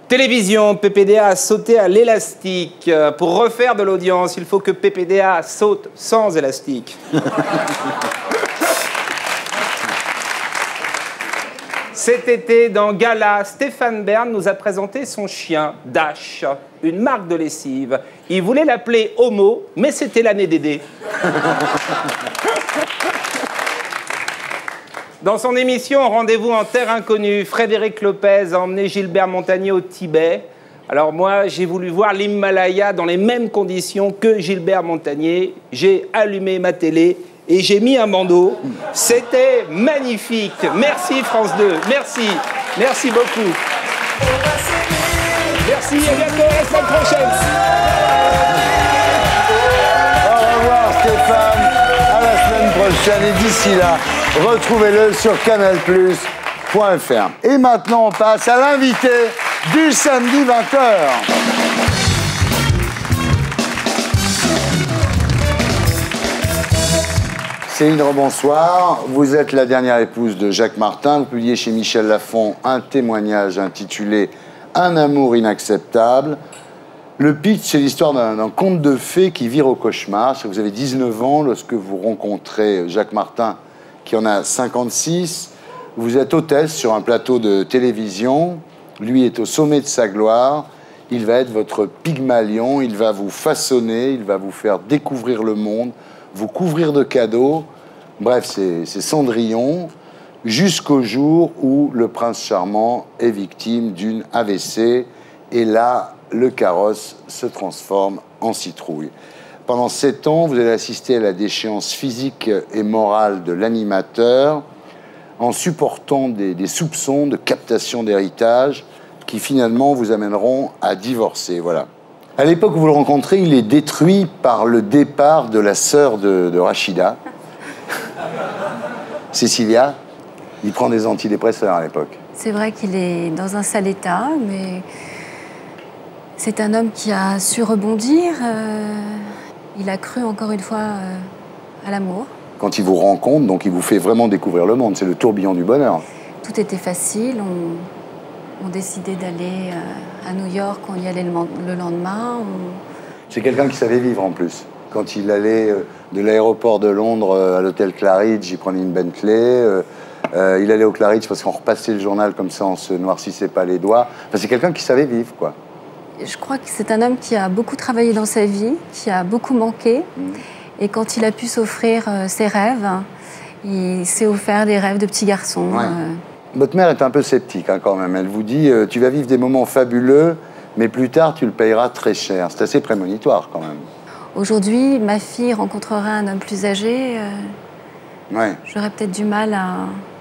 H: Télévision, PPDA a sauté à l'élastique. Pour refaire de l'audience, il faut que PPDA saute sans élastique. Cet été, dans Gala, Stéphane Bern nous a présenté son chien, Dash, une marque de lessive. Il voulait l'appeler Homo, mais c'était l'année Dédé. Dans son émission Rendez-vous en terre inconnue, Frédéric Lopez a emmené Gilbert Montagné au Tibet. Alors moi, j'ai voulu voir l'Himalaya dans les mêmes conditions que Gilbert Montagné. J'ai allumé ma télé et j'ai mis un bandeau. C'était magnifique. Merci France 2. Merci. Merci beaucoup. Merci, à bientôt, à la semaine prochaine.
A: Au revoir Stéphane, à la semaine prochaine. Et d'ici là, retrouvez-le sur canalplus.fr. Et maintenant, on passe à l'invité du samedi 20h. Céline, rebonsoir. Vous êtes la dernière épouse de Jacques Martin. Vous publiez chez Michel Lafon un témoignage intitulé « Un amour inacceptable ». Le pitch, c'est l'histoire d'un conte de fées qui vire au cauchemar. Vous avez 19 ans lorsque vous rencontrez Jacques Martin, qui en a 56. Vous êtes hôtesse sur un plateau de télévision. Lui est au sommet de sa gloire. Il va être votre Pygmalion. Il va vous façonner. Il va vous faire découvrir le monde, vous couvrir de cadeaux. Bref, c'est Cendrillon, jusqu'au jour où le prince charmant est victime d'une AVC. Et là, le carrosse se transforme en citrouille. Pendant 7 ans, vous allez assister à la déchéance physique et morale de l'animateur en supportant des soupçons de captation d'héritage qui finalement vous amèneront à divorcer. Voilà. À l'époque où vous le rencontrez, il est détruit par le départ de la sœur de Rachida. Cécilia, il prend des antidépresseurs à l'époque.
I: C'est vrai qu'il est dans un sale état, mais c'est un homme qui a su rebondir. Il a cru encore une fois à l'amour. Quand il vous rencontre, donc il vous fait vraiment découvrir le monde. C'est le tourbillon du bonheur. Tout était facile. On décidait d'aller à New York. On y allait le lendemain.
A: C'est quelqu'un qui savait vivre en plus. Quand il allait de l'aéroport de Londres à l'hôtel Claridge, il prenait une Bentley. Il allait au Claridge parce qu'on repassait le journal comme ça, on se noircissait pas les doigts. Enfin, c'est quelqu'un qui savait vivre, quoi. Je crois que c'est un homme qui a beaucoup travaillé dans sa vie, qui a beaucoup manqué. Et quand il a pu s'offrir ses rêves, il s'est offert des rêves de petit garçon. Ouais. Votre mère est un peu sceptique hein, quand même. Elle vous dit tu vas vivre des moments fabuleux, mais plus tard tu le payeras très cher. C'est assez prémonitoire quand même. Aujourd'hui, ma fille rencontrera un homme plus âgé. Ouais. J'aurais peut-être du mal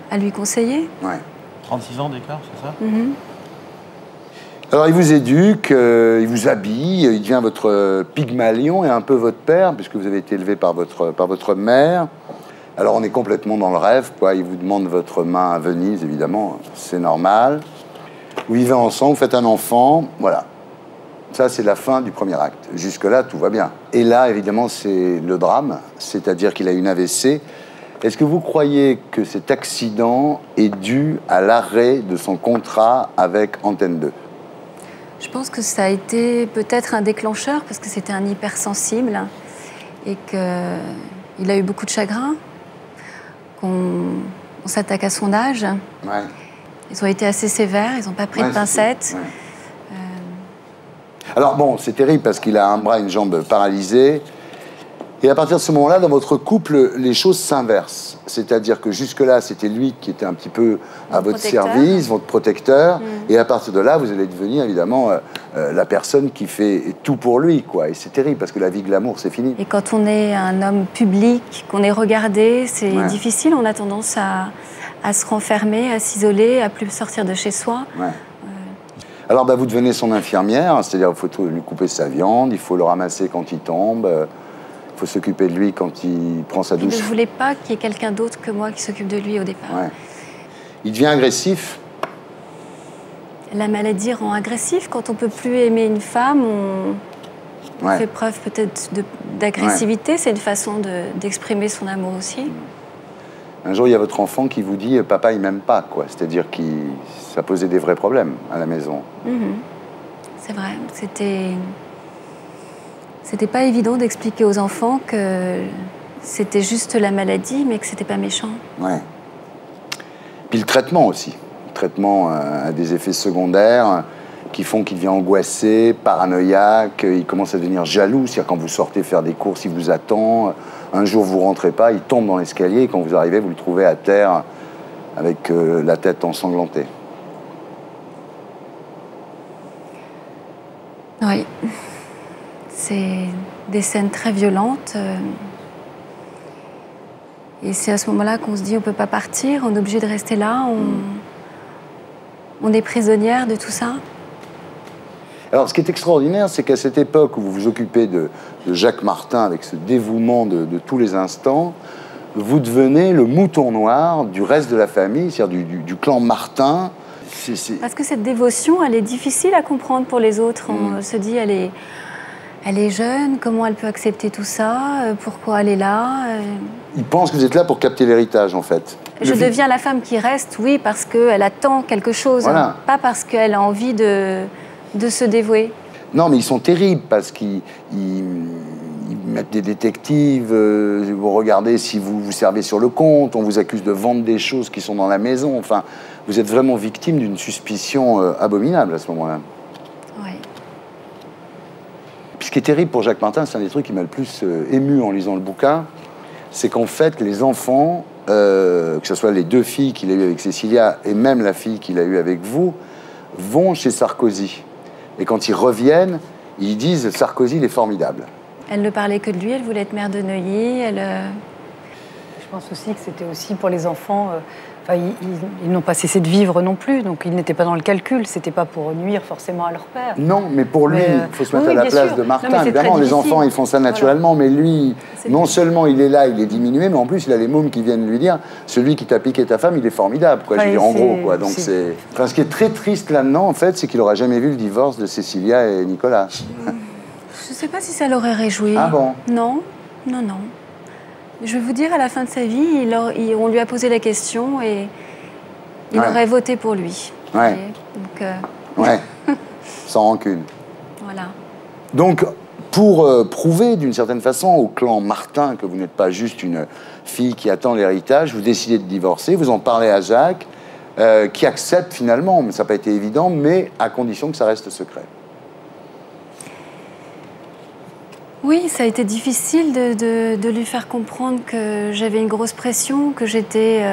A: à lui conseiller. Ouais.
E: 36 ans d'écart, c'est ça?
A: Alors, il vous éduque, il vous habille, il devient votre Pygmalion et un peu votre père, puisque vous avez été élevé par votre mère. Alors, on est complètement dans le rêve, quoi. Il vous demande votre main à Venise, évidemment, c'est normal. Vous vivez ensemble, vous faites un enfant, voilà. Ça, c'est la fin du premier acte. Jusque-là, tout va bien. Et là, évidemment, c'est le drame, c'est-à-dire qu'il a une AVC. Est-ce que vous croyez que cet accident est dû à l'arrêt de son contrat avec Antenne 2 ? Je pense que ça a été peut-être un déclencheur parce que c'était un hypersensible et qu'il a eu beaucoup de chagrin, qu'on s'attaque à son âge. Ouais. Ils ont été assez sévères, ils n'ont pas pris de pincettes. Ouais. Alors bon, c'est terrible parce qu'il a un bras et une jambe paralysés. Et à partir de ce moment-là, dans votre couple, les choses s'inversent. C'est-à-dire que jusque-là, c'était lui qui était un petit peu à votre service, votre protecteur. Et à partir de là, vous allez devenir évidemment la personne qui fait tout pour lui, quoi. Et c'est terrible parce que la vie de l'amour, c'est fini. Et quand on est un homme public, qu'on est regardé, c'est difficile. On a tendance à se renfermer, à s'isoler, à plus sortir de chez soi. Ouais. Alors, vous devenez son infirmière, c'est-à-dire qu'il faut lui couper sa viande, il faut le ramasser quand il tombe. Il faut s'occuper de lui quand il prend sa douche. Il ne voulait pas qu'il y ait quelqu'un d'autre que moi qui s'occupe de lui au départ. Ouais. Il devient agressif.
I: La maladie rend agressif. Quand on ne peut plus aimer une femme, on fait preuve peut-être d'agressivité. C'est une façon d'exprimer son amour aussi.
A: Un jour, il y a votre enfant qui vous dit « Papa, il m'aime pas », quoi. C'est-à-dire que ça posait des vrais problèmes à la maison.
I: C'est vrai. C'était pas évident d'expliquer aux enfants que c'était juste la maladie, mais que c'était pas méchant. Ouais.
A: Puis le traitement aussi. Le traitement a des effets secondaires qui font qu'il devient angoissé, paranoïaque, il commence à devenir jaloux. C'est-à-dire quand vous sortez faire des courses, il vous attend. Un jour, vous rentrez pas, il tombe dans l'escalier. Et quand vous arrivez, vous le trouvez à terre avec la tête ensanglantée.
I: Oui. C'est des scènes très violentes. Et c'est à ce moment-là qu'on se dit on ne peut pas partir, on est obligé de rester là, on est prisonnière de tout ça.
A: Alors, ce qui est extraordinaire, c'est qu'à cette époque où vous vous occupez de Jacques Martin avec ce dévouement de tous les instants, vous devenez le mouton noir du reste de la famille, c'est-à-dire du clan Martin.
I: Parce que cette dévotion, elle est difficile à comprendre pour les autres. On se dit, elle est jeune, comment elle peut accepter tout ça, pourquoi elle est là.
A: Ils pensent que vous êtes là pour capter l'héritage, en fait.
I: Je deviens la femme qui reste, oui, parce qu'elle attend quelque chose,
A: voilà.
I: Pas parce qu'elle a envie de se dévouer.
A: Non, mais ils sont terribles, parce qu'ils mettent des détectives, vous regardez si vous vous servez sur le compte, on vous accuse de vendre des choses qui sont dans la maison, enfin, vous êtes vraiment victime d'une suspicion abominable à ce moment-là.
I: Oui.
A: Puis ce qui est terrible pour Jacques Martin, c'est un des trucs qui m'a le plus ému en lisant le bouquin, c'est qu'en fait, les enfants, que ce soit les 2 filles qu'il a eues avec Cécilia et même la fille qu'il a eue avec vous, vont chez Sarkozy. Et quand ils reviennent, ils disent « Sarkozy, il est formidable ».
I: Elle ne parlait que de lui, elle voulait être mère de Neuilly.
B: Je pense aussi que c'était aussi pour les enfants... ils n'ont pas cessé de vivre non plus, donc ils n'étaient pas dans le calcul. C'était pas pour nuire forcément à leur père.
A: Non, mais pour lui, il faut se mettre à la place de Martin. Non, évidemment, les enfants, ils font ça naturellement, mais lui, non seulement il est là, il est diminué, mais en plus, il a les mômes qui viennent lui dire « Celui qui t'a piqué ta femme, il est formidable », quoi. Je veux dire, en gros, quoi. Donc c'est... Enfin, ce qui est très triste là-dedans, en fait, c'est qu'il n'aura jamais vu le divorce de Cécilia et Nicolas.
I: Je ne sais pas si ça l'aurait réjoui.
A: Ah bon?
I: Non, non, non. Je vais vous dire, à la fin de sa vie, on lui a posé la question et il aurait voté pour lui.
A: Ouais.
I: Donc,
A: ouais. Sans rancune.
I: Voilà.
A: Donc, pour prouver d'une certaine façon au clan Martin que vous n'êtes pas juste une fille qui attend l'héritage, vous décidez de divorcer, vous en parlez à Jacques, qui accepte finalement, mais ça n'a pas été évident, mais à condition que ça reste secret.
I: Oui, ça a été difficile de lui faire comprendre que j'avais une grosse pression, que j'étais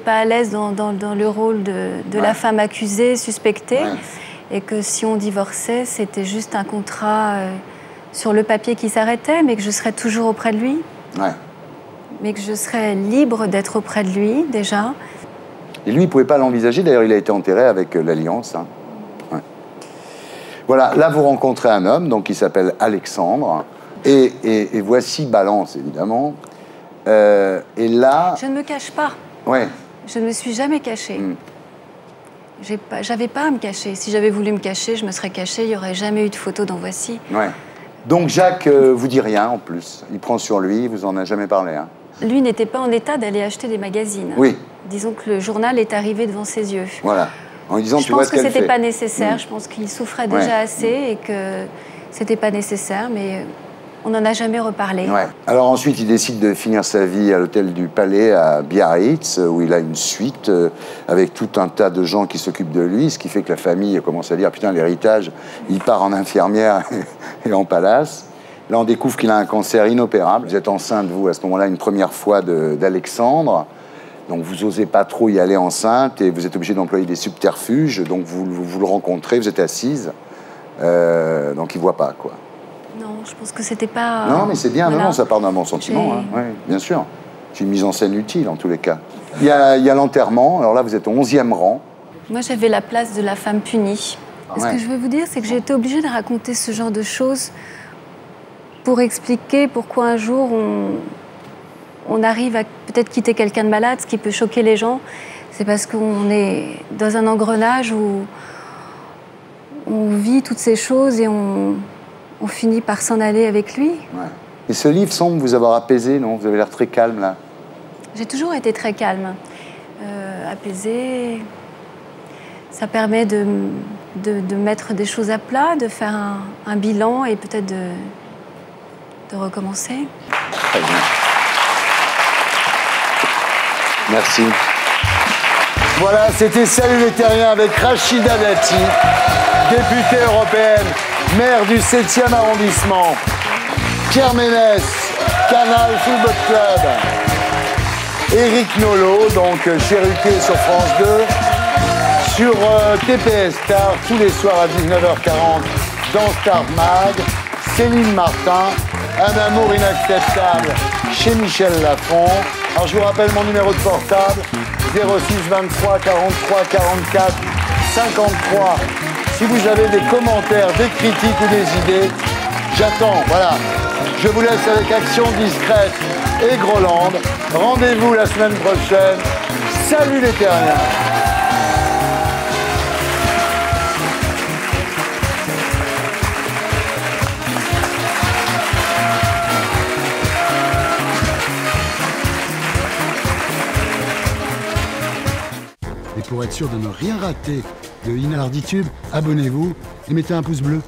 I: pas à l'aise dans le rôle de la femme accusée, suspectée, et que si on divorçait, c'était juste un contrat sur le papier qui s'arrêtait, mais que je serais toujours auprès de lui, mais que je serais libre d'être auprès de lui, déjà.
A: Et lui, il ne pouvait pas l'envisager, d'ailleurs, il a été enterré avec l'Alliance, hein. Voilà, là, vous rencontrez un homme, donc, qui s'appelle Alexandre, et voici Balance, évidemment. Et là...
I: Je ne me cache pas.
A: Ouais.
I: Je ne me suis jamais cachée. J'avais pas à me cacher. Si j'avais voulu me cacher, je me serais cachée. Il n'y aurait jamais eu de photo dans Voici.
A: Ouais. Donc, Jacques vous dit rien, en plus. Il prend sur lui, il vous en a jamais parlé, hein.
I: Lui n'était pas en état d'aller acheter des magazines.
A: Oui.
I: Disons que le journal est arrivé devant ses yeux.
A: Voilà. En disant,
I: je pense que c'était pas nécessaire. Je pense qu'il souffrait déjà assez et que c'était pas nécessaire, mais on n'en a jamais reparlé.
A: Ouais. Alors ensuite, il décide de finir sa vie à l'hôtel du Palais à Biarritz, où il a une suite avec tout un tas de gens qui s'occupent de lui, ce qui fait que la famille commence à dire putain, l'héritage, il part en infirmière et en palace. Là, on découvre qu'il a un cancer inopérable. Vous êtes enceinte, vous, à ce moment-là, une première fois d'Alexandre. Donc vous n'osez pas trop y aller enceinte et vous êtes obligé d'employer des subterfuges. Donc vous le rencontrez, vous êtes assise, donc il ne voit pas, quoi.
I: Non, je pense que c'était pas...
A: Non, mais c'est bien, voilà. Non, ça part d'un bon sentiment, hein. Ouais, bien sûr. C'est une mise en scène utile, en tous les cas. Il y a l'enterrement, alors là vous êtes au 11e rang.
I: Moi j'avais la place de la femme punie. Ce que je veux vous dire, c'est que j'ai été obligée de raconter ce genre de choses pour expliquer pourquoi un jour on arrive à peut-être quitter quelqu'un de malade, ce qui peut choquer les gens. C'est parce qu'on est dans un engrenage où on vit toutes ces choses et on finit par s'en aller avec lui.
A: Ouais. Et ce livre semble vous avoir apaisé, non? Vous avez l'air très calme, là.
I: J'ai toujours été très calme. Apaisée. Ça permet de mettre des choses à plat, de faire un bilan et peut-être de recommencer.
A: Très bien. Merci. Voilà, c'était Salut les Terriens avec Rachida Dati, députée européenne, maire du 7e arrondissement. Pierre Ménès, Canal Football Club. Éric Nolot, donc Cherruquet sur France 2. Sur TPS Star, tous les soirs à 19h40, dans Star Mag. Céline Martin, Un amour inacceptable, chez Michel Lafon. Alors je vous rappelle mon numéro de portable, 06 23 43 44 53. Si vous avez des commentaires, des critiques ou des idées, j'attends, voilà. Je vous laisse avec Action Discrète et Groland. Rendez-vous la semaine prochaine. Salut les Terriens!
J: Et pour être sûr de ne rien rater de Inarditube, abonnez-vous et mettez un pouce bleu.